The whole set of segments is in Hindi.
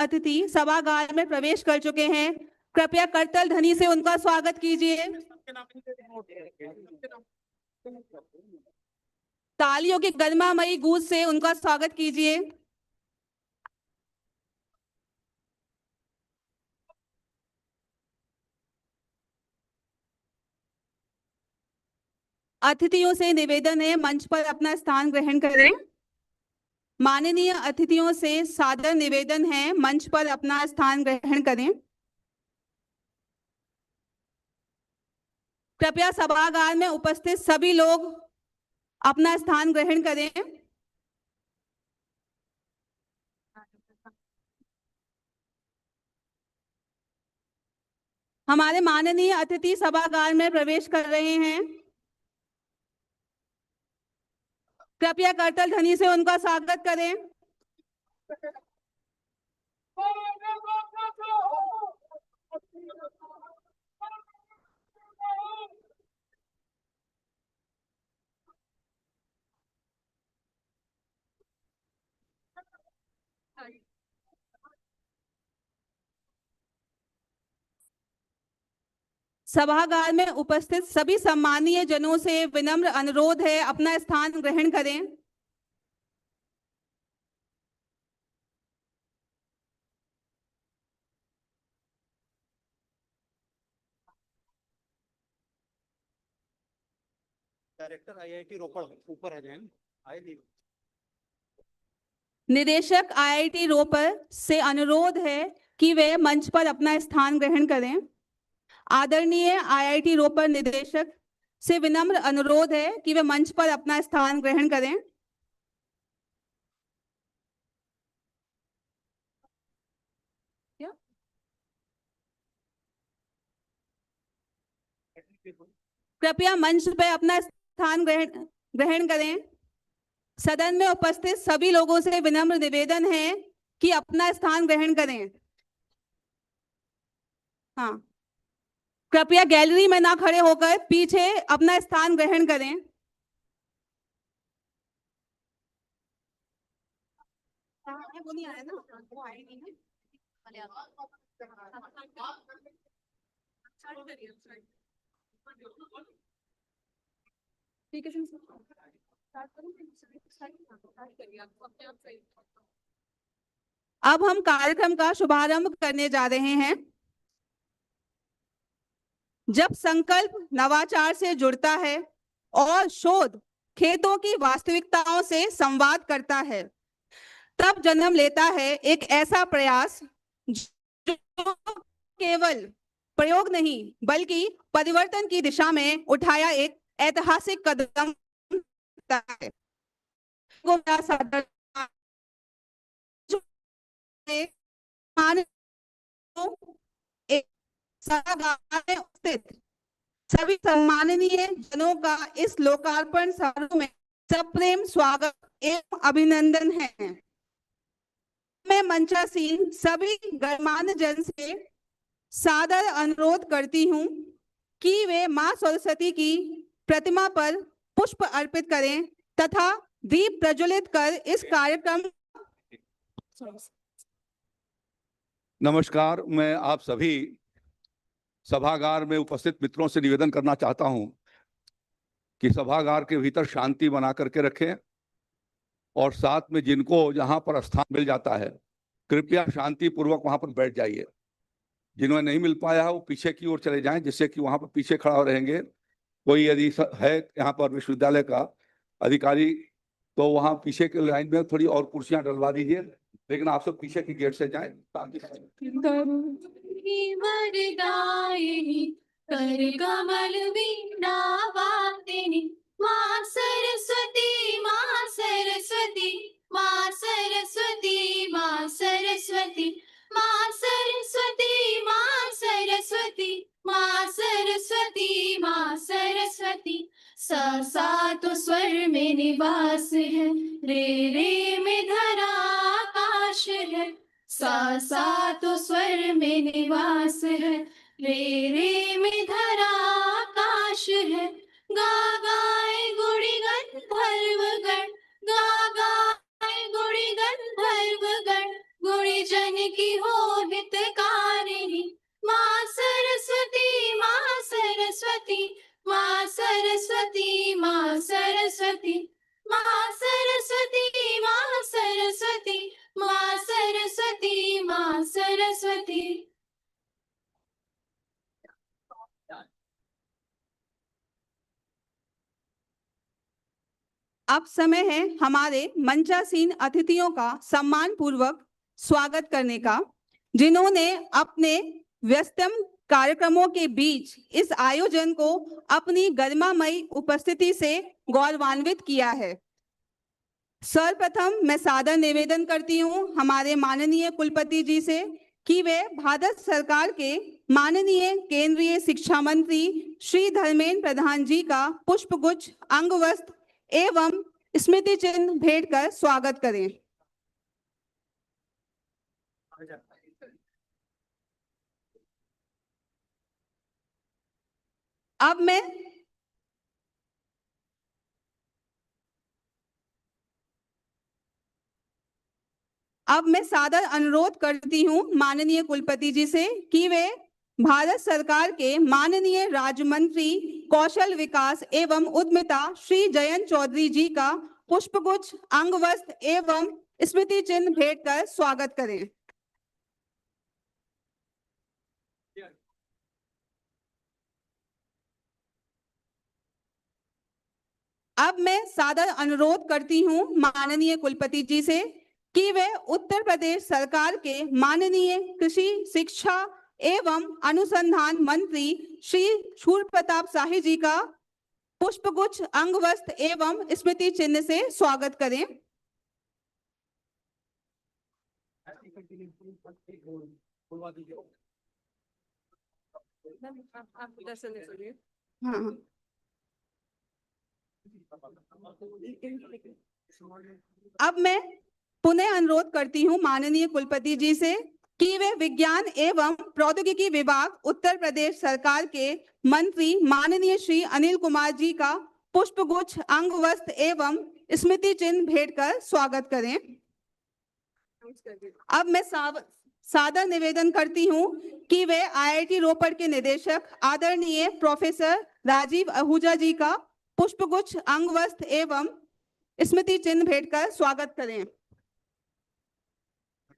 अतिथि सभागार में प्रवेश कर चुके हैं। कृपया करतल ध्वनि से उनका स्वागत कीजिए। तालियों की गरिमामयी गूंज से उनका स्वागत कीजिए। अतिथियों से निवेदन है, मंच पर अपना स्थान ग्रहण करें। माननीय अतिथियों से सादर निवेदन है, मंच पर अपना स्थान ग्रहण करें। कृपया सभागार में उपस्थित सभी लोग अपना स्थान ग्रहण करें। हमारे माननीय अतिथि सभागार में प्रवेश कर रहे हैं। कृपया करतल ध्वनि से उनका स्वागत करें। सभागार में उपस्थित सभी सम्मानीय जनों से विनम्र अनुरोध है, अपना स्थान ग्रहण करें। डायरेक्टर आईआईटी रोपड़ ऊपर है जैन निदेशक आईआईटी रोपड़ से अनुरोध है कि वे मंच पर अपना स्थान ग्रहण करें। आदरणीय आईआईटी रोपड़ निदेशक से विनम्र अनुरोध है कि वे मंच पर अपना स्थान ग्रहण करें। कृपया मंच पर अपना स्थान ग्रहण करें। सदन में उपस्थित सभी लोगों से विनम्र निवेदन है कि अपना स्थान ग्रहण करें। हाँ, कृपया गैलरी में ना खड़े होकर पीछे अपना स्थान ग्रहण करें। वो नहीं आया ना, वो आया नहीं है। ठीक है, अब हम कार्यक्रम का शुभारंभ करने जा रहे हैं। जब संकल्प नवाचार से जुड़ता है और शोध खेतों की वास्तविकताओं से संवाद करता है, तब जन्म लेता है एक ऐसा प्रयास जो केवल प्रयोग नहीं बल्कि परिवर्तन की दिशा में उठाया एक ऐतिहासिक कदम है। स्थित सभी सम्माननीय जनों का इस लोकार्पण समारोह में सप्रेम स्वागत एवं अभिनंदन है। मैं मंचासीन सभी गणमान्य जन से सादर अनुरोध करती हूं कि वे मां सरस्वती की प्रतिमा पर पुष्प अर्पित करें तथा दीप प्रज्वलित कर इस कार्यक्रम। नमस्कार, मैं आप सभी सभागार में उपस्थित मित्रों से निवेदन करना चाहता हूं कि सभागार के भीतर शांति बना करके रखें और साथ में जिनको जहां पर स्थान मिल जाता है कृपया शांति पूर्वक वहां पर बैठ जाइए। जिन्हें नहीं मिल पाया है वो पीछे की ओर चले जाएं, जिससे कि वहां पर पीछे खड़ा रहेंगे। कोई यदि है यहाँ पर विश्वविद्यालय का अधिकारी तो वहां पीछे के लाइन में थोड़ी और कुर्सियां डलवा दीजिए, लेकिन आप सब पीछे की गेट से जाएं। कर कमल वीणावादिनी मां सरस्वती मां सरस्वती मां सरस्वती मां सरस्वती मां सरस्वती मां सरस्वती मां सरस्वती मां सरस्वती। सा सा तो स्वर में निवास है, रे में धरा आकाश है। सा तो स्वर में निवास है, रे में धरा आकाश है। गा गाए गुड़ी गंधर्व गण, गा गाए गुड़ी गंधर्व गण, गुणी जन की हो हितकारिणी। माँ सरस्वती, माँ सरस्वती, माँ सरस्वती, माँ सरस्वती, माँ सरस्वती, माँ सरस्वती, माँ सरस्वती, माँ सरस्वती। अब समय है हमारे मंचासीन अतिथियों का सम्मान पूर्वक स्वागत करने का, जिन्होंने अपने व्यस्तम कार्यक्रमों के बीच इस आयोजन को अपनी गरिमामयी उपस्थिति से गौरवान्वित किया है। सर्वप्रथम मैं सादर निवेदन करती हूं हमारे माननीय कुलपति जी से कि वे भारत सरकार के माननीय केंद्रीय शिक्षा मंत्री श्री धर्मेंद्र प्रधान जी का पुष्पगुच्छ, अंगवस्त्र एवं स्मृति चिन्ह भेंट कर स्वागत करें। अब मैं सादर अनुरोध करती हूं माननीय कुलपति जी से कि वे भारत सरकार के माननीय राज्य मंत्री कौशल विकास एवं उद्यमिता श्री जयंत चौधरी जी का पुष्पगुच्छ, अंगवस्त्र एवं स्मृति चिन्ह भेंट कर स्वागत करें। अब मैं सादर अनुरोध करती हूं माननीय कुलपति जी से कि वे उत्तर प्रदेश सरकार के माननीय कृषि, शिक्षा एवं अनुसंधान मंत्री श्री शूर प्रताप शाही जी का पुष्पगुच्छ, अंगवस्त्र एवं स्मृति चिन्ह से स्वागत करें। हाँ, अब मैं पुनः अनुरोध करती हूं माननीय कुलपति जी से कि वे विज्ञान एवं प्रौद्योगिकी विभाग उत्तर प्रदेश सरकार के मंत्री माननीय श्री अनिल कुमार जी का पुष्पगुच्छ, अंगवस्त्र एवं स्मृति चिन्ह भेंट कर स्वागत करें। अब मैं सादर निवेदन करती हूं कि वे IIT रोपड़ के निदेशक आदरणीय प्रोफेसर राजीव आहूजा जी का पुष्पगुच्छ, अंगवस्त्र एवं स्मृति चिन्ह भेंट कर स्वागत करें।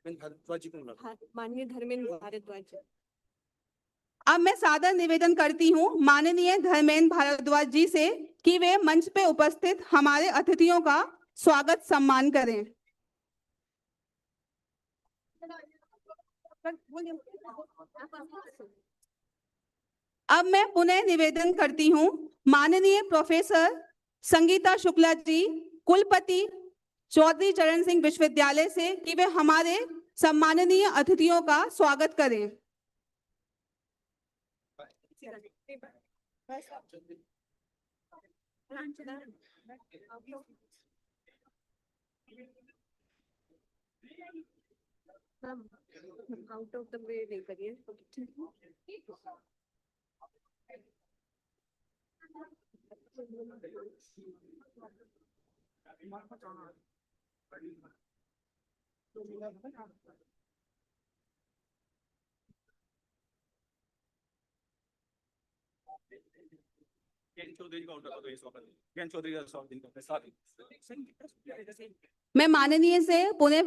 माननीय धर्मेंद्र भारद्वाज। अब मैं सादर निवेदन करती हूं माननीय धर्मेंद्र भारद्वाज जी से कि वे मंच पे उपस्थित हमारे अतिथियों का स्वागत सम्मान करें। अब मैं पुनः निवेदन करती हूं माननीय प्रोफेसर संगीता शुक्ला जी, कुलपति चौधरी चरण सिंह विश्वविद्यालय से कि वे हमारे सम्माननीय अतिथियों का स्वागत करें। आउट ऑफ द वे नहीं करिए। मैं माननीय से पुनः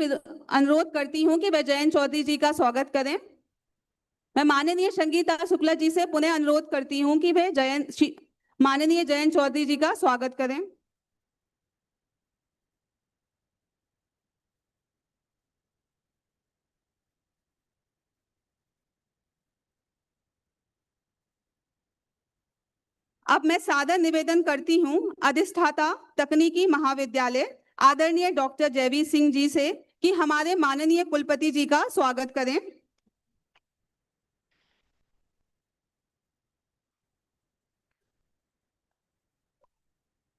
अनुरोध करती हूं कि वह जयंत चौधरी जी का स्वागत करें। मैं माननीय संगीता शुक्ला जी से पुनः अनुरोध करती हूं कि वे माननीय जयंत चौधरी जी का स्वागत करें। अब मैं सादर निवेदन करती हूं अधिष्ठाता तकनीकी महाविद्यालय आदरणीय डॉक्टर जयवीर सिंह जी से कि हमारे माननीय कुलपति जी का स्वागत करें।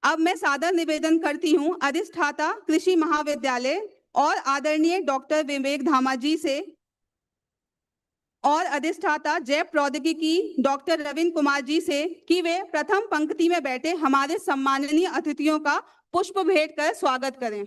अब मैं सादर निवेदन करती हूं अधिष्ठाता कृषि महाविद्यालय और आदरणीय डॉक्टर विवेक धामा जी से और अधिष्ठाता जैव प्रौद्योगिकी डॉक्टर रविंद्र कुमार जी से कि वे प्रथम पंक्ति में बैठे हमारे सम्माननीय अतिथियों का पुष्प भेंट कर स्वागत करें।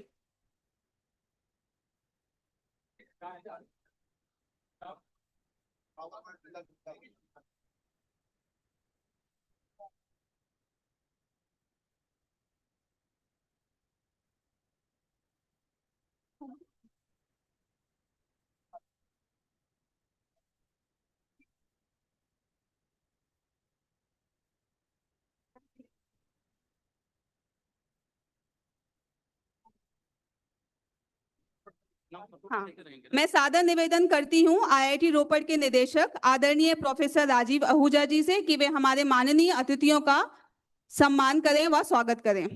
हाँ, मैं सादर निवेदन करती हूँ आईआईटी रोपड़ के निदेशक आदरणीय प्रोफेसर राजीव आहूजा जी से कि वे हमारे माननीय अतिथियों का सम्मान करें व स्वागत करें।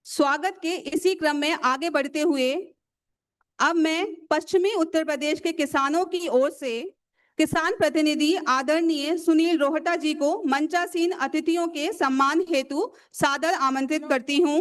स्वागत के इसी क्रम में आगे बढ़ते हुए अब मैं पश्चिमी उत्तर प्रदेश के किसानों की ओर से किसान प्रतिनिधि आदरणीय सुनील रोहटा जी को मंचासीन अतिथियों के सम्मान हेतु सादर आमंत्रित करती हूं।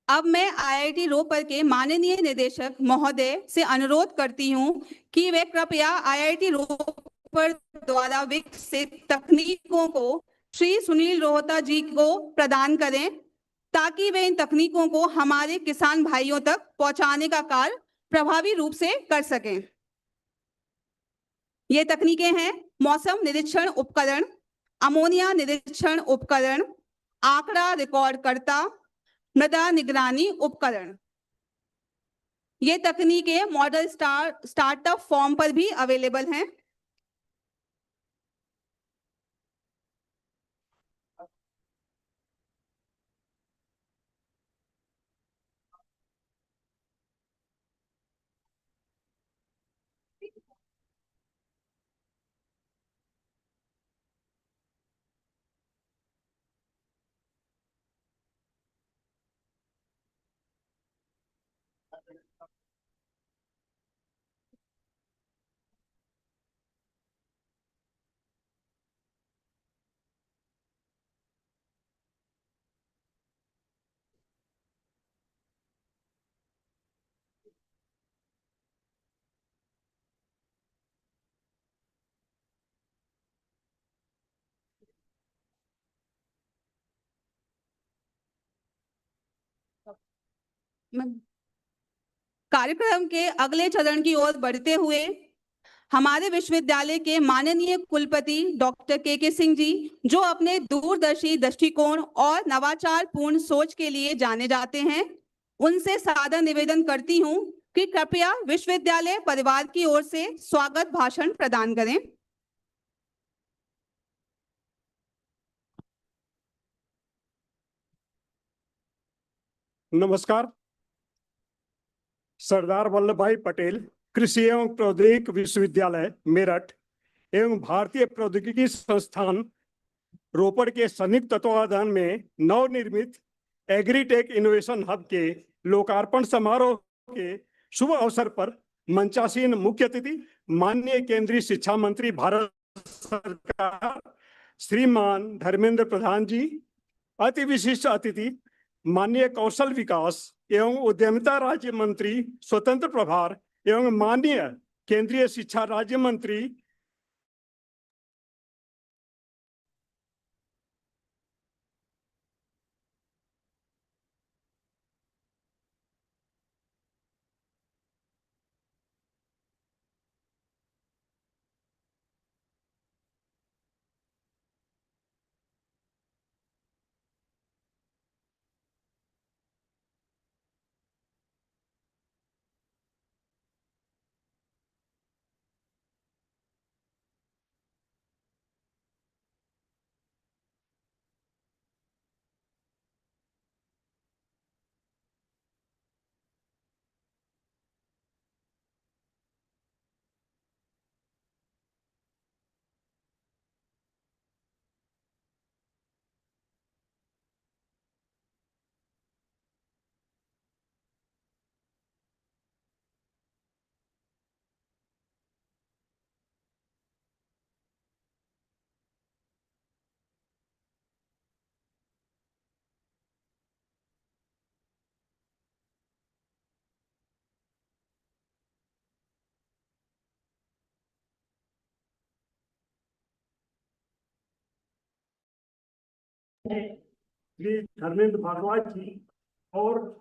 अब मैं आईआईटी रोपड़ के माननीय निदेशक महोदय से अनुरोध करती हूं कि वे कृपया आईआईटी रोपड़ द्वारा विकसित तकनीकों को श्री सुनील रोहता जी को प्रदान करें ताकि वे इन तकनीकों को हमारे किसान भाइयों तक पहुंचाने का कार्य प्रभावी रूप से कर सकें। ये तकनीकें हैं मौसम निरीक्षण उपकरण, अमोनिया निरीक्षण उपकरण, आंकड़ा रिकॉर्ड करता, मृदा निगरानी उपकरण। ये तकनीकें मॉडल स्टार्टअप फॉर्म पर भी अवेलेबल हैं। कार्यक्रम के अगले चरण की ओर बढ़ते हुए हमारे विश्वविद्यालय के माननीय कुलपति डॉक्टर के सिंह जी, जो अपने दूरदर्शी दृष्टिकोण और नवाचार पूर्ण सोच के लिए जाने जाते हैं, उनसे सादर निवेदन करती हूं कि कृपया विश्वविद्यालय परिवार की ओर से स्वागत भाषण प्रदान करें। नमस्कार। सरदार वल्लभ भाई पटेल कृषि एवं प्रौद्योगिकी विश्वविद्यालय मेरठ एवं भारतीय प्रौद्योगिकी संस्थान रोपड़ के संयुक्त तत्वावधान में नवनिर्मित एग्रीटेक इनोवेशन हब के लोकार्पण समारोह के शुभ अवसर पर मंचासीन मुख्य अतिथि माननीय केंद्रीय शिक्षा मंत्री भारत सरकार श्रीमान धर्मेंद्र प्रधान जी, अति विशिष्ट अतिथि माननीय कौशल विकास एवं उद्यमिता राज्य मंत्री स्वतंत्र प्रभार एवं माननीय केंद्रीय शिक्षा राज्य मंत्री श्री धर्मेंद्र भारद्वाज जी और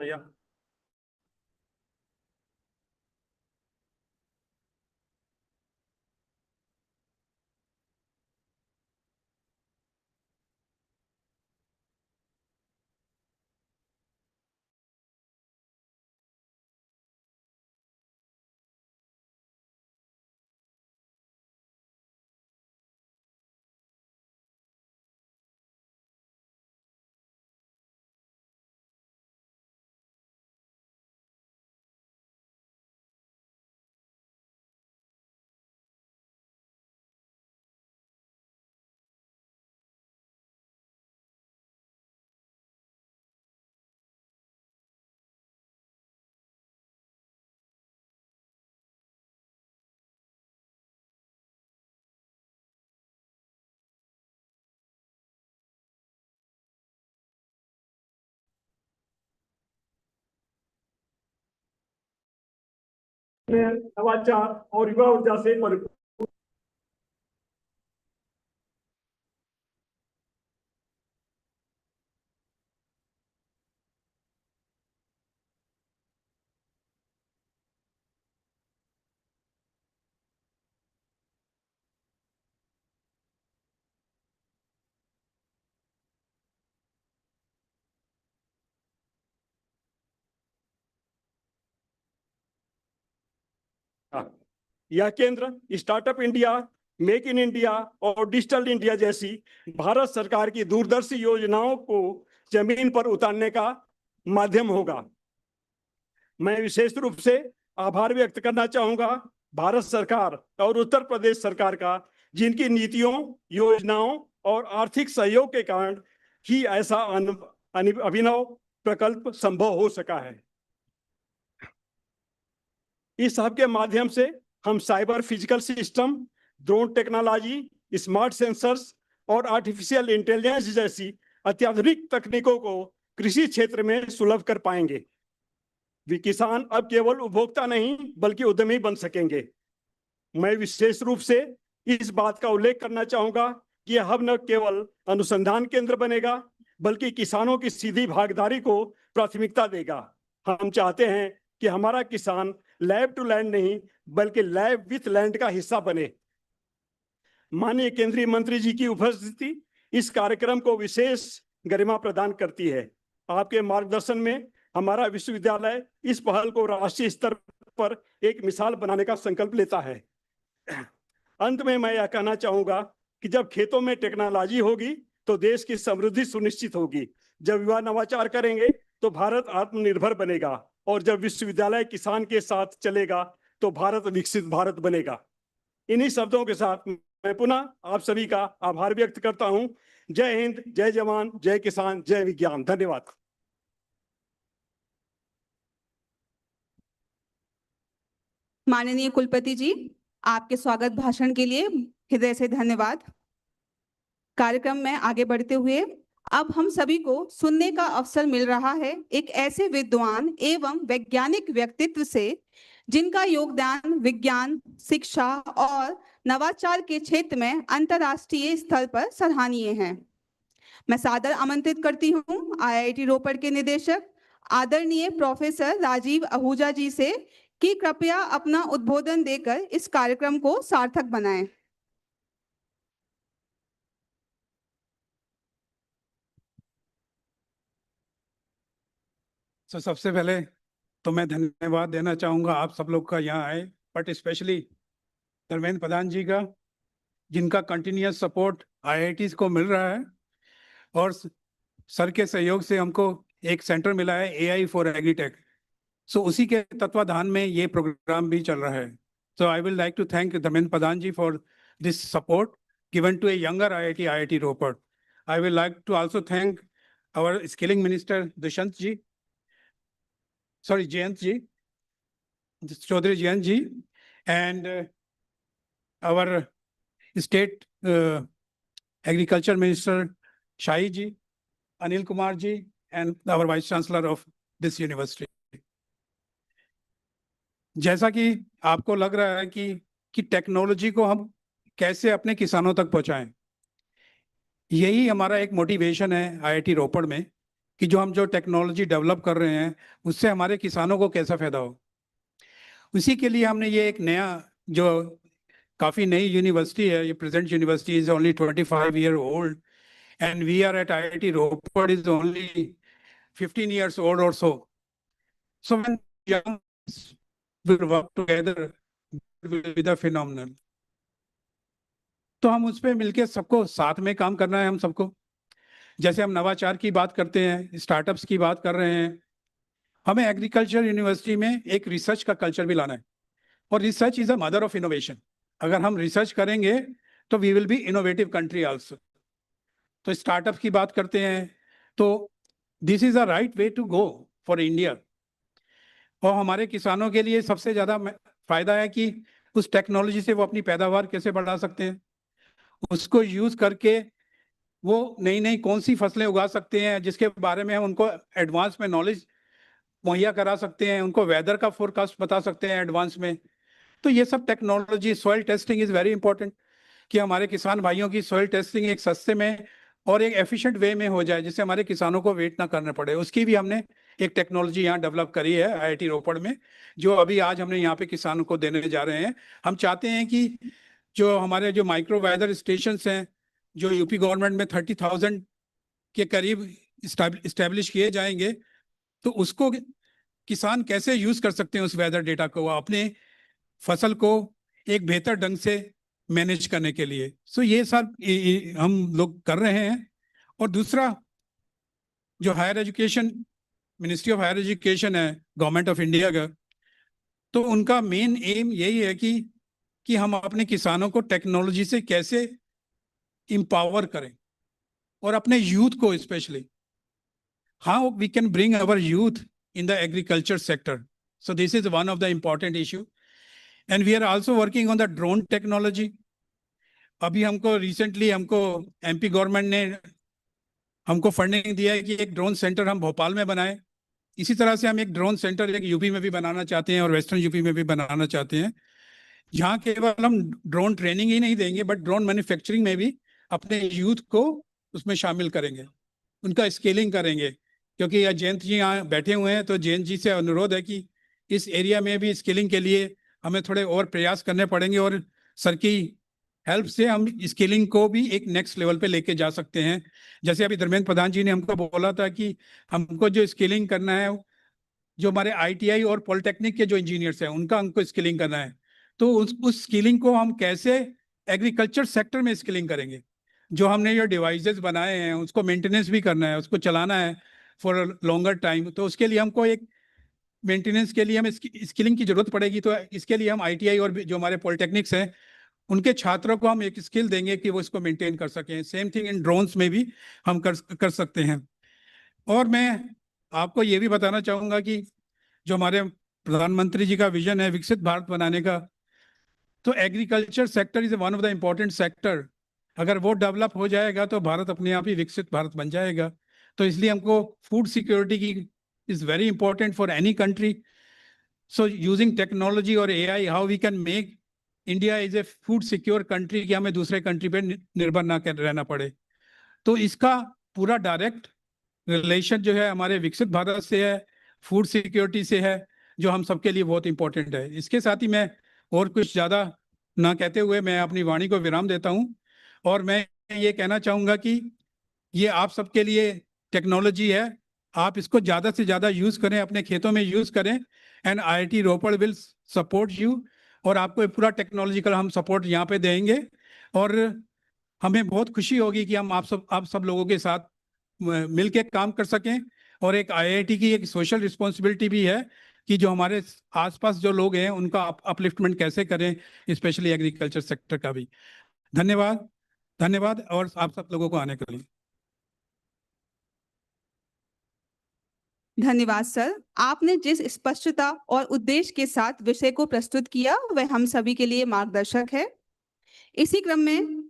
नवाचार और युवा ऊर्जा से यह केंद्र startup India, make in India और डिजिटल इंडिया जैसी भारत सरकार की दूरदर्शी योजनाओं को जमीन पर उतारने का माध्यम होगा। मैं विशेष रूप से आभार व्यक्त करना चाहूंगा भारत सरकार और उत्तर प्रदेश सरकार का, जिनकी नीतियों, योजनाओं और आर्थिक सहयोग के कारण ही ऐसा अभिनव प्रकल्प संभव हो सका है। इस हब के माध्यम से हम cyber physical system, drone technology, smart sensors और आर्टिफिशियल इंटेलिजेंस जैसी अत्याधुनिक तकनीकों को कृषि क्षेत्र में सुलभ कर पाएंगे। वे किसान अब केवल उपभोक्ता नहीं बल्कि उद्यमी बन सकेंगे। मैं विशेष रूप से इस बात का उल्लेख करना चाहूंगा कि यह हब न केवल अनुसंधान केंद्र बनेगा बल्कि किसानों की सीधी भागीदारी को प्राथमिकता देगा। हम चाहते हैं कि हमारा किसान लैब टू लैंड नहीं बल्कि लैब विथ लैंड का हिस्सा बने। माननीय केंद्रीय मंत्री जी की उपस्थिति इस कार्यक्रम को विशेष गरिमा प्रदान करती है। आपके मार्गदर्शन में हमारा विश्वविद्यालय इस पहल को राष्ट्रीय स्तर पर एक मिसाल बनाने का संकल्प लेता है। अंत में मैं यह कहना चाहूंगा कि जब खेतों में टेक्नोलॉजी होगी तो देश की समृद्धि सुनिश्चित होगी। जब युवा नवाचार करेंगे तो भारत आत्मनिर्भर बनेगा और जब विश्वविद्यालय किसान के साथ चलेगा तो भारत विकसित भारत बनेगा। इन्हीं शब्दों के साथ मैं पुनः आप सभी का आभार व्यक्त करता हूं। जय हिंद, जय जवान, जय किसान, जय विज्ञान। धन्यवाद। माननीय कुलपति जी, आपके स्वागत भाषण के लिए हृदय से धन्यवाद। कार्यक्रम में आगे बढ़ते हुए अब हम सभी को सुनने का अवसर मिल रहा है एक ऐसे विद्वान एवं वैज्ञानिक व्यक्तित्व से जिनका योगदान विज्ञान, शिक्षा और नवाचार के क्षेत्र में अंतर्राष्ट्रीय स्तर पर सराहनीय है। मैं सादर आमंत्रित करती हूँ आईआईटी रोपड़ के निदेशक आदरणीय प्रोफेसर राजीव आहूजा जी से कि कृपया अपना उद्बोधन देकर इस कार्यक्रम को सार्थक बनाएं। सबसे पहले तो मैं धन्यवाद देना चाहूँगा आप सब लोग का यहाँ आए, बट स्पेशली धर्मेंद्र प्रधान जी का, जिनका कंटिन्यूस सपोर्ट आईआईटीज को मिल रहा है और सर के सहयोग से हमको एक सेंटर मिला है एआई फॉर एग्रीटेक। सो उसी के तत्वाधान में ये प्रोग्राम भी चल रहा है। So I will like to thank Dharmendra Pradhan ji for this support given to a younger IIT Ropar. I will like to also thank our skilling minister Dushyant ji, Jayant ji, Chaudhary Jayant ji, and our state agriculture minister Shahi ji, Anil Kumar ji, and our vice chancellor of this university. जैसा कि आपको लग रहा है कि टेक्नोलॉजी को हम कैसे अपने किसानों तक पहुंचाएं, यही हमारा एक मोटिवेशन है आईआईटी रोपड़ में कि जो टेक्नोलॉजी डेवलप कर रहे हैं उससे हमारे किसानों को कैसा फायदा हो। उसी के लिए हमने ये एक नया, जो काफ़ी नई यूनिवर्सिटी है, ये present university is only 25 year old and we are at IIT Ropar is only 15 years old or so. So when young will work together, it will be the phenomenal. तो हम उस पर मिलके सबको साथ में काम करना है। हम सबको, जैसे हम नवाचार की बात करते हैं, स्टार्टअप्स की बात कर रहे हैं, हमें एग्रीकल्चर यूनिवर्सिटी में एक रिसर्च का कल्चर भी लाना है। और research is a mother of innovation. अगर हम रिसर्च करेंगे तो we will be innovative country also. तो स्टार्टअप की बात करते हैं तो this is a right way to go for India. और हमारे किसानों के लिए सबसे ज़्यादा फायदा है कि उस टेक्नोलॉजी से वो अपनी पैदावार कैसे बढ़ा सकते हैं, उसको यूज करके वो नई नई कौन सी फसलें उगा सकते हैं जिसके बारे में हम उनको एडवांस में नॉलेज मुहैया करा सकते हैं, उनको वेदर का फोरकास्ट बता सकते हैं एडवांस में। तो ये सब technology, soil testing is very important कि हमारे किसान भाइयों की सॉइल टेस्टिंग एक सस्ते में और एक एफिशिएंट वे में हो जाए, जिससे हमारे किसानों को वेट ना करना पड़े। उसकी भी हमने एक टेक्नोलॉजी यहाँ डेवलप करी है आईआईटी रोपड़ में, जो अभी आज हमने यहाँ पे किसानों को देने जा रहे हैं। हम चाहते हैं कि जो हमारे जो माइक्रो वेदर स्टेशन हैं, जो यूपी गवर्नमेंट में 30,000 के करीब इस्टेब्लिश किए जाएंगे, तो उसको किसान कैसे यूज कर सकते हैं उस वेदर डेटा को अपने फसल को एक बेहतर ढंग से मैनेज करने के लिए। सो ये सब हम लोग कर रहे हैं। और दूसरा, जो higher education, ministry of higher education है गवर्नमेंट ऑफ इंडिया का, तो उनका मेन एम यही है कि हम अपने किसानों को टेक्नोलॉजी से कैसे एम्पावर करें और अपने यूथ को specially, how we can bring our youth in the agriculture sector. So this is one of the important issue. And we are also working on the drone technology. अभी हमको recently MP गवर्नमेंट ने हमको फंडिंग दिया है कि एक ड्रोन सेंटर हम भोपाल में बनाए। इसी तरह से हम एक ड्रोन सेंटर एक यूपी में भी बनाना चाहते हैं और वेस्टर्न यूपी में भी बनाना चाहते हैं, जहाँ केवल हम ड्रोन ट्रेनिंग ही नहीं देंगे बट ड्रोन मैन्युफैक्चरिंग में भी अपने यूथ को उसमें शामिल करेंगे, उनका स्केलिंग करेंगे। क्योंकि जयंत जी यहाँ बैठे हुए हैं, तो जयंत जी से अनुरोध है कि इस एरिया में भी स्किलिंग के लिए हमें थोड़े और प्रयास करने पड़ेंगे और सर की हेल्प से हम स्किलिंग को भी एक नेक्स्ट लेवल पे लेके जा सकते हैं। जैसे अभी धर्मेंद्र प्रधान जी ने हमको बोला था कि हमको जो स्किलिंग करना है, जो हमारे ITI और पॉलिटेक्निक के जो इंजीनियर्स हैं उनका हमको स्किलिंग करना है, तो उस स्किलिंग को हम कैसे एग्रीकल्चर सेक्टर में स्किलिंग करेंगे। जो हमने जो डिवाइसेस बनाए हैं उसको मेंटेनेंस भी करना है, उसको चलाना है फॉर लॉन्गर टाइम, तो उसके लिए हमको एक मेंटेनेंस के लिए हमें स्किलिंग की जरूरत पड़ेगी। तो इसके लिए हम ITI और जो हमारे पॉलिटेक्निक्स हैं उनके छात्रों को हम एक स्किल देंगे कि वो इसको मेंटेन कर सकें। सेम थिंग इन ड्रोन्स में भी हम कर सकते हैं। और मैं आपको ये भी बताना चाहूँगा कि जो हमारे प्रधानमंत्री जी का विजन है विकसित भारत बनाने का, तो agriculture sector is one of the important sector. अगर वो डेवलप हो जाएगा तो भारत अपने आप ही विकसित भारत बन जाएगा। तो इसलिए हमको फूड सिक्योरिटी की is very important for any country. So using technology और AI, how we can make India is a food secure country, कि हमें दूसरे कंट्री पे निर्भर ना रहना पड़े। तो इसका पूरा डायरेक्ट रिलेशन जो है हमारे विकसित भारत से है, फूड सिक्योरिटी से है, जो हम सबके लिए बहुत इंपॉर्टेंट है। इसके साथ ही मैं और कुछ ज़्यादा ना कहते हुए मैं अपनी वाणी को विराम देता हूँ। और मैं ये कहना चाहूँगा कि ये आप सबके लिए टेक्नोलॉजी है, आप इसको ज़्यादा से ज़्यादा यूज़ करें, अपने खेतों में यूज़ करें, and IIT Ropar will support you. और आपको पूरा टेक्नोलॉजिकल हम सपोर्ट यहाँ पे देंगे। और हमें बहुत खुशी होगी कि हम आप सब लोगों के साथ मिलके काम कर सकें। और एक IIT की एक सोशल रिस्पॉन्सिबिलिटी भी है कि जो हमारे आसपास जो लोग हैं उनका अपलिफ्टमेंट कैसे करें, स्पेशली एग्रीकल्चर सेक्टर का भी। धन्यवाद, धन्यवाद और आप सब लोगों को आने के लिए। धन्यवाद सर, आपने जिस स्पष्टता और उद्देश्य के साथ विषय को प्रस्तुत किया वह हम सभी के लिए मार्गदर्शक है। इसी क्रम में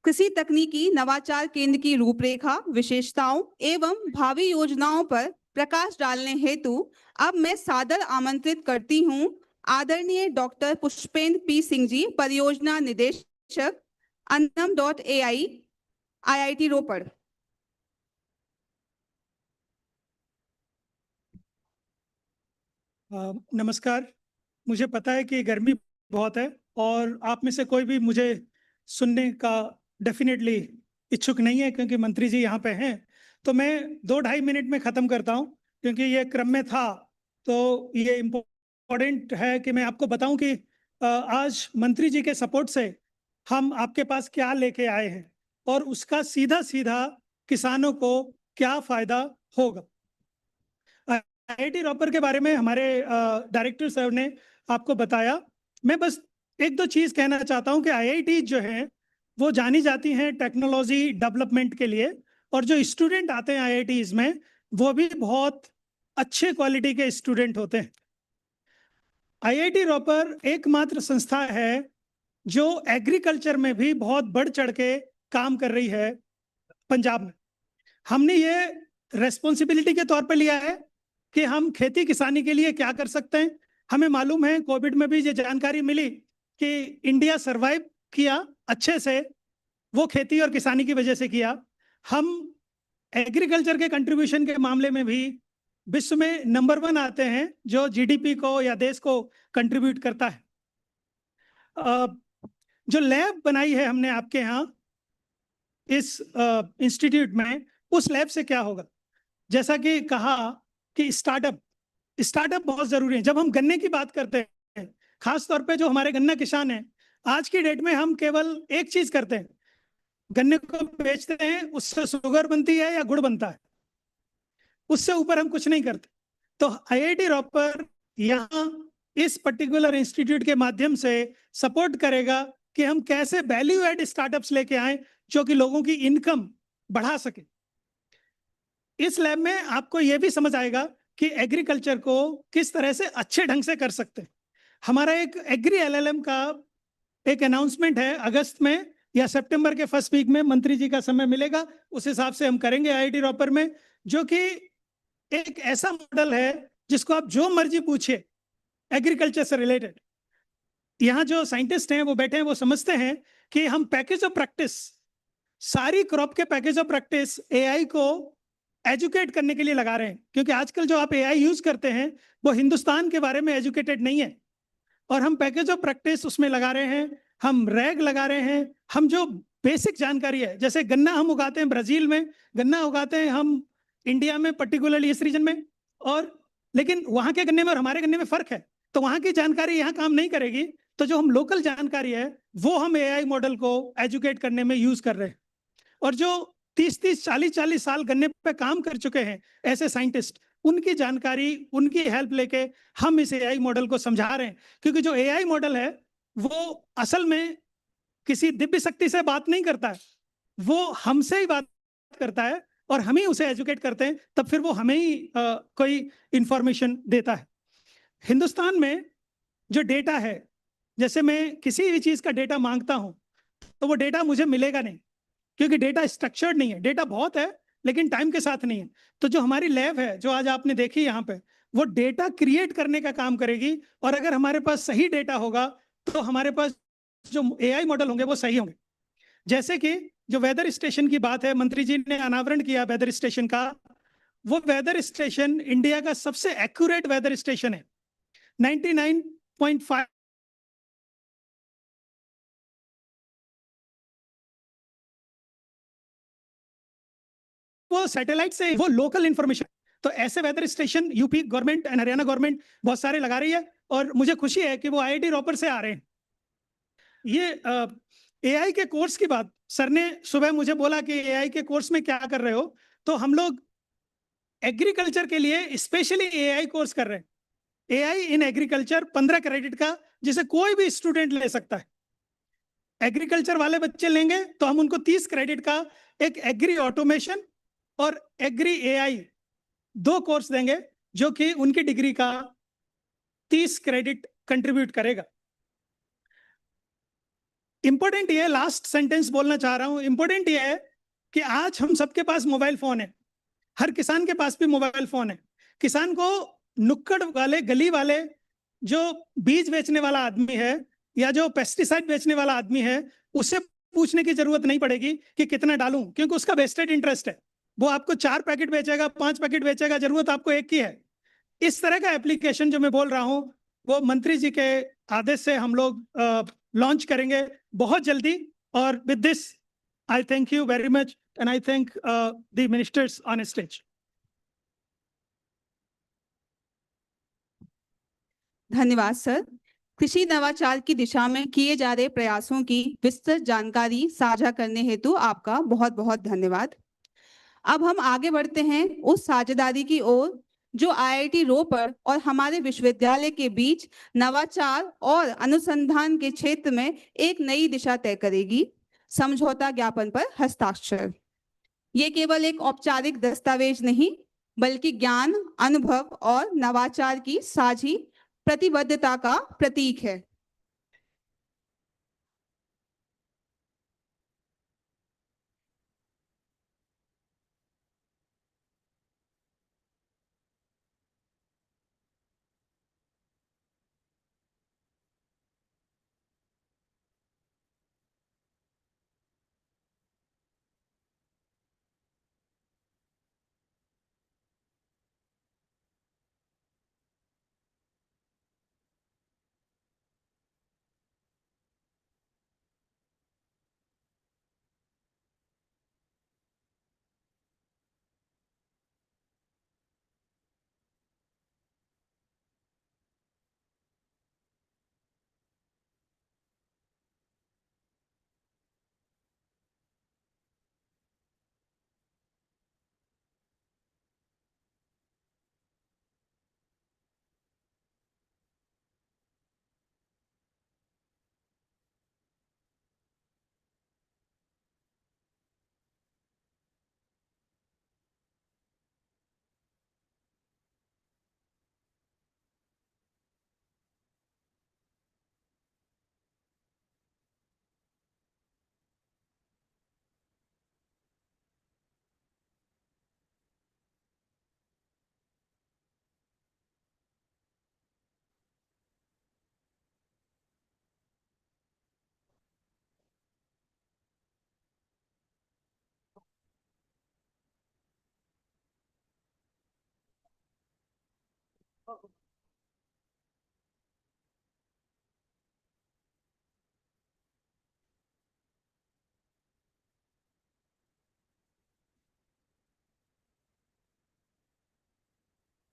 कृषि तकनीकी नवाचार केंद्र की रूपरेखा, विशेषताओं एवं भावी योजनाओं पर प्रकाश डालने हेतु अब मैं सादर आमंत्रित करती हूं आदरणीय डॉक्टर पुष्पेंद्र P सिंह जी, परियोजना निदेशक अन्नम.ai IIT रोपड़। नमस्कार। मुझे पता है कि गर्मी बहुत है और आप में से कोई भी मुझे सुनने का डेफिनेटली इच्छुक नहीं है, क्योंकि मंत्री जी यहाँ पे हैं। तो मैं 2-2.5 मिनट में ख़त्म करता हूँ, क्योंकि ये क्रम में था। तो ये इम्पोर्टेंट है कि मैं आपको बताऊं कि आज मंत्री जी के सपोर्ट से हम आपके पास क्या लेके आए हैं और उसका सीधा सीधा किसानों को क्या फ़ायदा होगा। IIT रोपड़ के बारे में हमारे डायरेक्टर साहब ने आपको बताया। मैं बस 1-2 चीज़ कहना चाहता हूं कि IIT जो है वो जानी जाती हैं टेक्नोलॉजी डेवलपमेंट के लिए, और जो स्टूडेंट आते हैं IITs में वो भी बहुत अच्छे क्वालिटी के स्टूडेंट होते हैं। IIT रोपड़ एकमात्र संस्था है जो एग्रीकल्चर में भी बहुत बढ़ चढ़ के काम कर रही है पंजाब में। हमने ये रेस्पॉन्सिबिलिटी के तौर पे लिया है कि हम खेती किसानी के लिए क्या कर सकते हैं। हमें मालूम है कोविड में भी ये जानकारी मिली कि इंडिया सरवाइव किया अच्छे से, वो खेती और किसानी की वजह से किया। हम एग्रीकल्चर के कंट्रीब्यूशन के मामले में भी विश्व में नंबर 1 आते हैं, जो GDP को या देश को कंट्रीब्यूट करता है। जो लैब बनाई है हमने आपके यहाँ इस इंस्टीट्यूट में, उस लैब से क्या होगा, जैसा कि कहा कि स्टार्टअप बहुत जरूरी है। जब हम गन्ने की बात करते हैं, खास तौर पे जो हमारे गन्ना किसान हैं, आज की डेट में हम केवल एक चीज करते हैं, गन्ने को बेचते हैं, उससे शुगर बनती है या गुड़ बनता है, उससे ऊपर हम कुछ नहीं करते। तो IIT रोपड़ यहाँ इस पर्टिकुलर इंस्टीट्यूट के माध्यम से सपोर्ट करेगा कि हम कैसे वैल्यू एड स्टार्टअप्स लेके आए जो कि लोगों की इनकम बढ़ा सके। इस लैब में आपको यह भी समझ आएगा कि एग्रीकल्चर को किस तरह से अच्छे ढंग से कर सकते हैं। हमारा एक एग्री LLM का एक अनाउंसमेंट है, अगस्त में या सितंबर के फर्स्ट वीक में मंत्री जी का समय मिलेगा, उस हिसाब से हम करेंगे IIT रोपड़ में, जो कि एक ऐसा मॉडल है जिसको आप जो मर्जी पूछिए एग्रीकल्चर से रिलेटेड। यहाँ जो साइंटिस्ट हैं वो बैठे हैं, वो समझते हैं कि हम पैकेज ऑफ प्रैक्टिस, सारी क्रॉप के पैकेज ऑफ प्रैक्टिस AI को एजुकेट करने के लिए लगा रहे हैं। क्योंकि आजकल जो आप AI यूज करते हैं वो हिंदुस्तान के बारे में एजुकेटेड नहीं है, और हम पैकेज ऑफ प्रैक्टिस उसमें लगा रहे हैं, हम रैग लगा रहे हैं। हम जो बेसिक जानकारी है, जैसे गन्ना हम उगाते हैं ब्राजील में, गन्ना उगाते हैं हम इंडिया में, पर्टिकुलरली इस रीजन में, और लेकिन वहाँ के गन्ने में और हमारे गन्ने में फर्क है, तो वहाँ की जानकारी यहाँ काम नहीं करेगी। तो जो हम लोकल जानकारी है वो हम AI मॉडल को एजुकेट करने में यूज कर रहे हैं। और जो 30-30, 40-40 साल गन्ने पे काम कर चुके हैं ऐसे साइंटिस्ट, उनकी जानकारी, उनकी हेल्प लेके हम इस AI मॉडल को समझा रहे हैं। क्योंकि जो AI मॉडल है वो असल में किसी दिव्य शक्ति से बात नहीं करता है, वो हमसे ही बात करता है और हम ही उसे एजुकेट करते हैं, तब फिर वो हमें ही कोई इंफॉर्मेशन देता है। हिंदुस्तान में जो डेटा है, जैसे मैं किसी भी चीज का डेटा मांगता हूं तो वो डेटा मुझे मिलेगा नहीं, क्योंकि डेटा स्ट्रक्चर्ड नहीं है। डेटा बहुत है लेकिन टाइम के साथ नहीं है। तो जो हमारी लैब है, जो आज आपने देखी यहाँ पे, वो डेटा क्रिएट करने का काम करेगी। और अगर हमारे पास सही डेटा होगा तो हमारे पास जो एआई मॉडल होंगे वो सही होंगे। जैसे कि जो वेदर स्टेशन की बात है, मंत्री जी ने अनावरण किया वेदर स्टेशन का। वो वेदर स्टेशन इंडिया का सबसे एक्यूरेट वेदर स्टेशन है। 99.5 वो सैटेलाइट से वो लोकल इंफॉर्मेशन। तो ऐसे weather station UP government and Haryana government बहुत सारे लगा रही है और मुझे खुशी है कि वो आईआईटी रोपर से आ रहे हैं। ये एआई के कोर्स की बात सर ने सुबह मुझे बोला कि एआई के कोर्स में क्या कर रहे हो, तो हम लोग एग्रीकल्चर के लिए स्पेशली एआई कोर्स कर रहे हैं। एआई इन एग्रीकल्चर 15 क्रेडिट का, जिसे कोई भी स्टूडेंट ले सकता है। एग्रीकल्चर वाले बच्चे लेंगे तो हम उनको 30 क्रेडिट का एक एग्री ऑटोमेशन और एग्री एआई 2 कोर्स देंगे, जो कि उनकी डिग्री का 30 क्रेडिट कंट्रीब्यूट करेगा। इंपॉर्टेंट ये, लास्ट सेंटेंस बोलना चाह रहा हूं, इंपॉर्टेंट ये है कि आज हम सबके पास मोबाइल फोन है, हर किसान के पास भी मोबाइल फोन है। किसान को नुक्कड़ वाले, गली वाले जो बीज बेचने वाला आदमी है या जो पेस्टिसाइड बेचने वाला आदमी है, उससे पूछने की जरूरत नहीं पड़ेगी कि कितना डालूं, क्योंकि उसका वेस्टेड इंटरेस्ट है। वो आपको 4 पैकेट बेचेगा, 5 पैकेट बेचेगा, जरूरत आपको एक की है। इस तरह का एप्लीकेशन जो मैं बोल रहा हूं, वो मंत्री जी के आदेश से हम लोग लॉन्च करेंगे बहुत जल्दी। और with this I thank you very much and I thank the ministers on stage. धन्यवाद सर। कृषि नवाचार की दिशा में किए जा रहे प्रयासों की विस्तृत जानकारी साझा करने हेतु आपका बहुत बहुत धन्यवाद। अब हम आगे बढ़ते हैं उस साझेदारी की ओर जो आईआईटी रोपड़ और हमारे विश्वविद्यालय के बीच नवाचार और अनुसंधान के क्षेत्र में एक नई दिशा तय करेगी। समझौता ज्ञापन पर हस्ताक्षर। ये केवल एक औपचारिक दस्तावेज नहीं, बल्कि ज्ञान, अनुभव और नवाचार की साझी प्रतिबद्धता का प्रतीक है।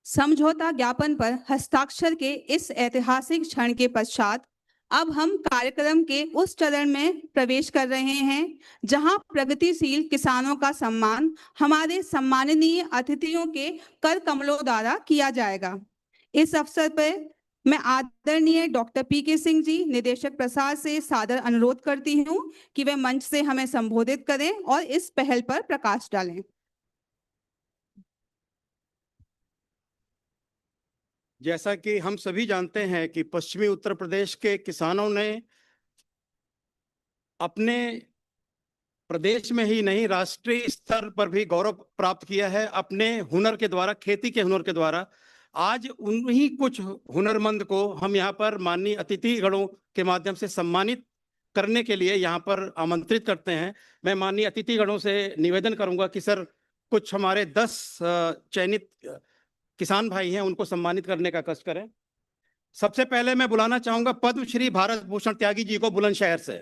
समझौता ज्ञापन पर हस्ताक्षर के इस ऐतिहासिक क्षण के पश्चात अब हम कार्यक्रम के उस चरण में प्रवेश कर रहे हैं जहां प्रगतिशील किसानों का सम्मान हमारे सम्माननीय अतिथियों के कर कमलों द्वारा किया जाएगा। इस अवसर पर मैं आदरणीय डॉक्टर पी.के. सिंह जी, निदेशक प्रसार से सादर अनुरोध करती हूँ कि वे मंच से हमें संबोधित करें और इस पहल पर प्रकाश डालें। जैसा कि हम सभी जानते हैं कि पश्चिमी उत्तर प्रदेश के किसानों ने अपने प्रदेश में ही नहीं, राष्ट्रीय स्तर पर भी गौरव प्राप्त किया है अपने हुनर के द्वारा, खेती के हुनर के द्वारा। आज उन्हीं कुछ हुनरमंद को हम यहाँ पर माननीय अतिथिगणों के माध्यम से सम्मानित करने के लिए यहाँ पर आमंत्रित करते हैं। मैं माननीय अतिथिगणों से निवेदन करूंगा कि सर कुछ हमारे 10 चयनित किसान भाई हैं, उनको सम्मानित करने का कष्ट करें। सबसे पहले मैं बुलाना चाहूंगा पद्मश्री भारत भूषण त्यागी जी को बुलंदशहर से,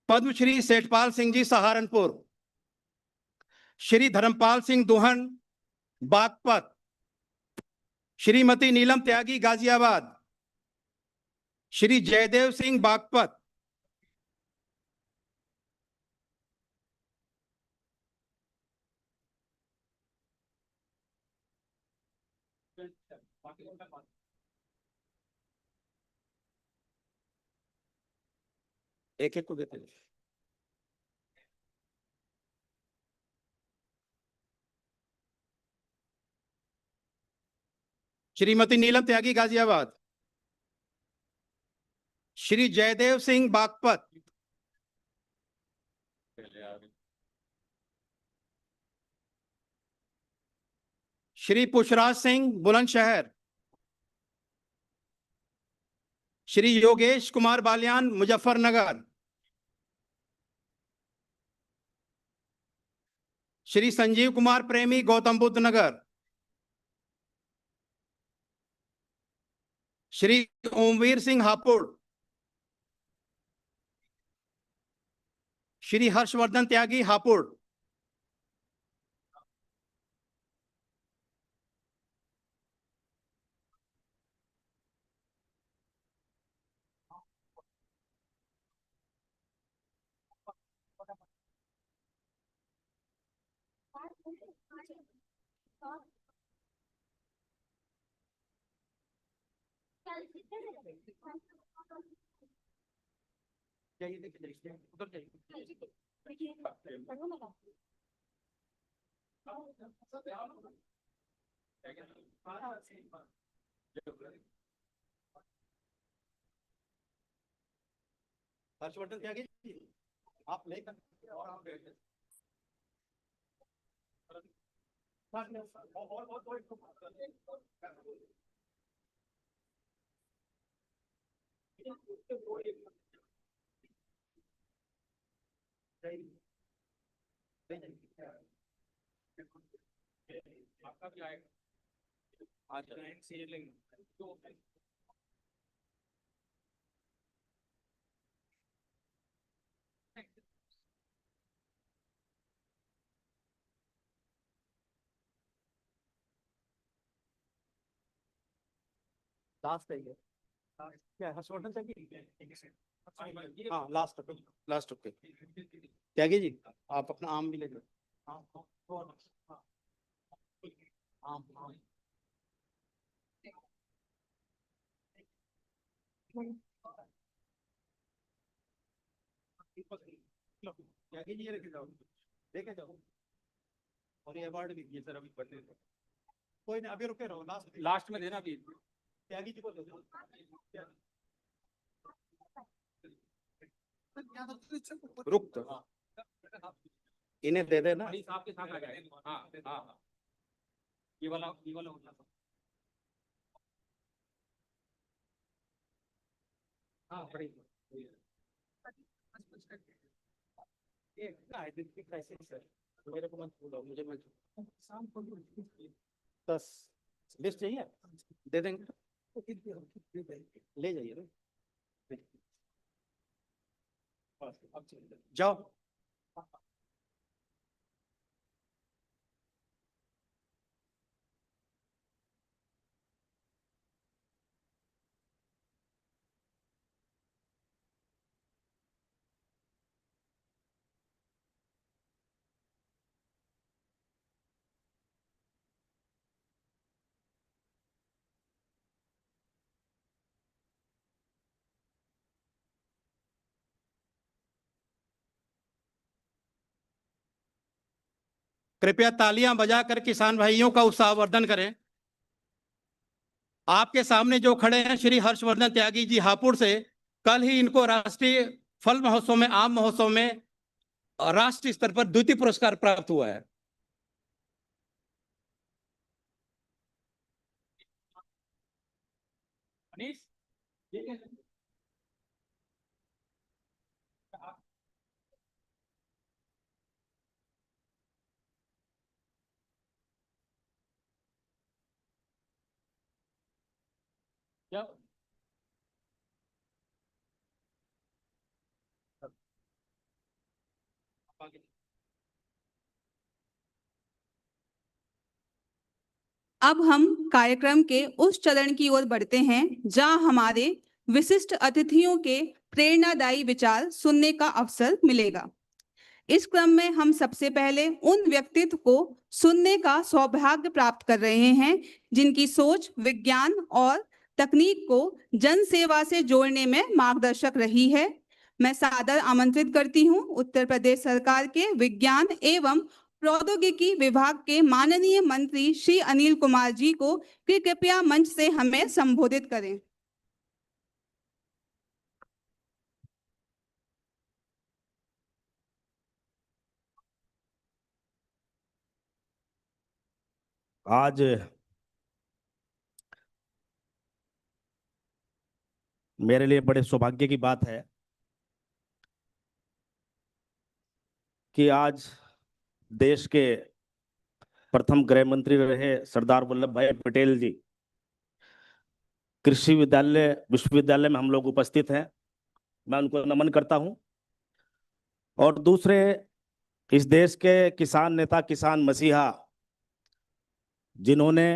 पद्मश्री सेठपाल सिंह जी सहारनपुर, श्री धर्मपाल सिंह दोहन बागपत, श्रीमती नीलम त्यागी गाजियाबाद, श्री जयदेव सिंह बागपत, एक एक को देते हैं। श्रीमती नीलम त्यागी गाजियाबाद, श्री जयदेव सिंह बागपत, श्री पुष्पराज सिंह बुलंदशहर, श्री योगेश कुमार बालियान मुजफ्फरनगर, श्री संजीव कुमार प्रेमी गौतम बुद्ध नगर, श्री ओमवीर सिंह हापुड़, श्री हर्षवर्धन त्यागी हापुड़, हर्षवर्धन त्यागी जी आप लेकर और आप आपका भी आएगा आज लास्ट है ये क्या हर्षवर्धन त्यागी? हाँ लास्ट ओके त्यागी जी आप अपना आम भी ले लो। त्यागी जी ये लेके जाओ, लेके जाओ और ये अवार्ड भी ये सर अभी बर्थडे कोई नहीं, अभी रुके रहो, लास्ट में देना भी त्यागी जी को दे दो। रुक तो इन्हें दे देना आपके साथ आ जाएगा। हाँ हाँ ये वाला होता है। हाँ बड़ी मेरे को मत बोलो, मुझे मत 10 लिस्ट चाहिए दे देंगे, ले जाइए जाओ। कृपया तालियां बजाकर किसान भाइयों का उत्साहवर्धन करें। आपके सामने जो खड़े हैं श्री हर्षवर्धन त्यागी जी हापुड़ से, कल ही इनको राष्ट्रीय फल महोत्सव में, आम महोत्सव में राष्ट्रीय स्तर पर द्वितीय पुरस्कार प्राप्त हुआ है। अब हम कार्यक्रम के उस चरण की ओर बढ़ते हैं जहां हमारे विशिष्ट अतिथियों के प्रेरणादायी विचार सुनने का अवसर मिलेगा। इस क्रम में हम सबसे पहले उन व्यक्तित्व को सुनने का सौभाग्य प्राप्त कर रहे हैं जिनकी सोच विज्ञान और तकनीक को जन सेवा से जोड़ने में मार्गदर्शक रही है। मैं सादर आमंत्रित करती हूं उत्तर प्रदेश सरकार के विज्ञान एवं प्रौद्योगिकी विभाग के माननीय मंत्री श्री अनिल कुमार जी को कि कृपया मंच से हमें संबोधित करें। आज मेरे लिए बड़े सौभाग्य की बात है कि आज देश के प्रथम गृह मंत्री रहे सरदार वल्लभ भाई पटेल जी कृषि विश्वविद्यालय में हम लोग उपस्थित हैं। मैं उनको नमन करता हूं। और दूसरे, इस देश के किसान नेता, किसान मसीहा, जिन्होंने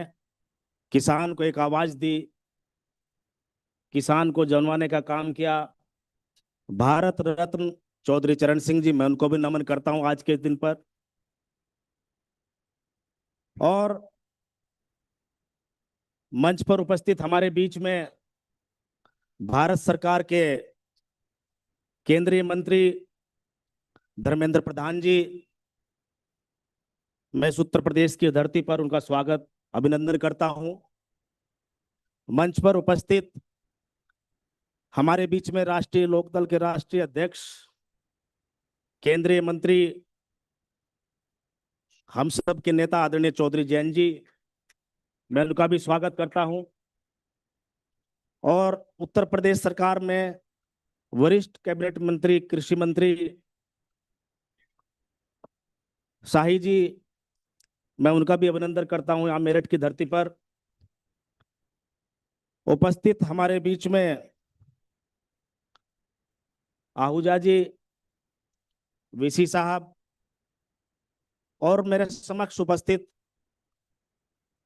किसान को एक आवाज दी, किसान को जनवाने का काम किया, भारत रत्न चौधरी चरण सिंह जी, मैं उनको भी नमन करता हूं आज के दिन पर। और मंच पर उपस्थित हमारे बीच में भारत सरकार के केंद्रीय मंत्री धर्मेंद्र प्रधान जी, मैं इस उत्तर प्रदेश की धरती पर उनका स्वागत, अभिनंदन करता हूं। मंच पर उपस्थित हमारे बीच में राष्ट्रीय लोकदल के राष्ट्रीय अध्यक्ष, केंद्रीय मंत्री, हम सब के नेता आदरणीय चौधरी जैन जी, मैं उनका भी स्वागत करता हूं। और उत्तर प्रदेश सरकार में वरिष्ठ कैबिनेट मंत्री, कृषि मंत्री शाही जी, मैं उनका भी अभिनंदन करता हूं। यहाँ मेरठ की धरती पर उपस्थित हमारे बीच में आहूजा जी, वीसी साहब, और मेरे समक्ष उपस्थित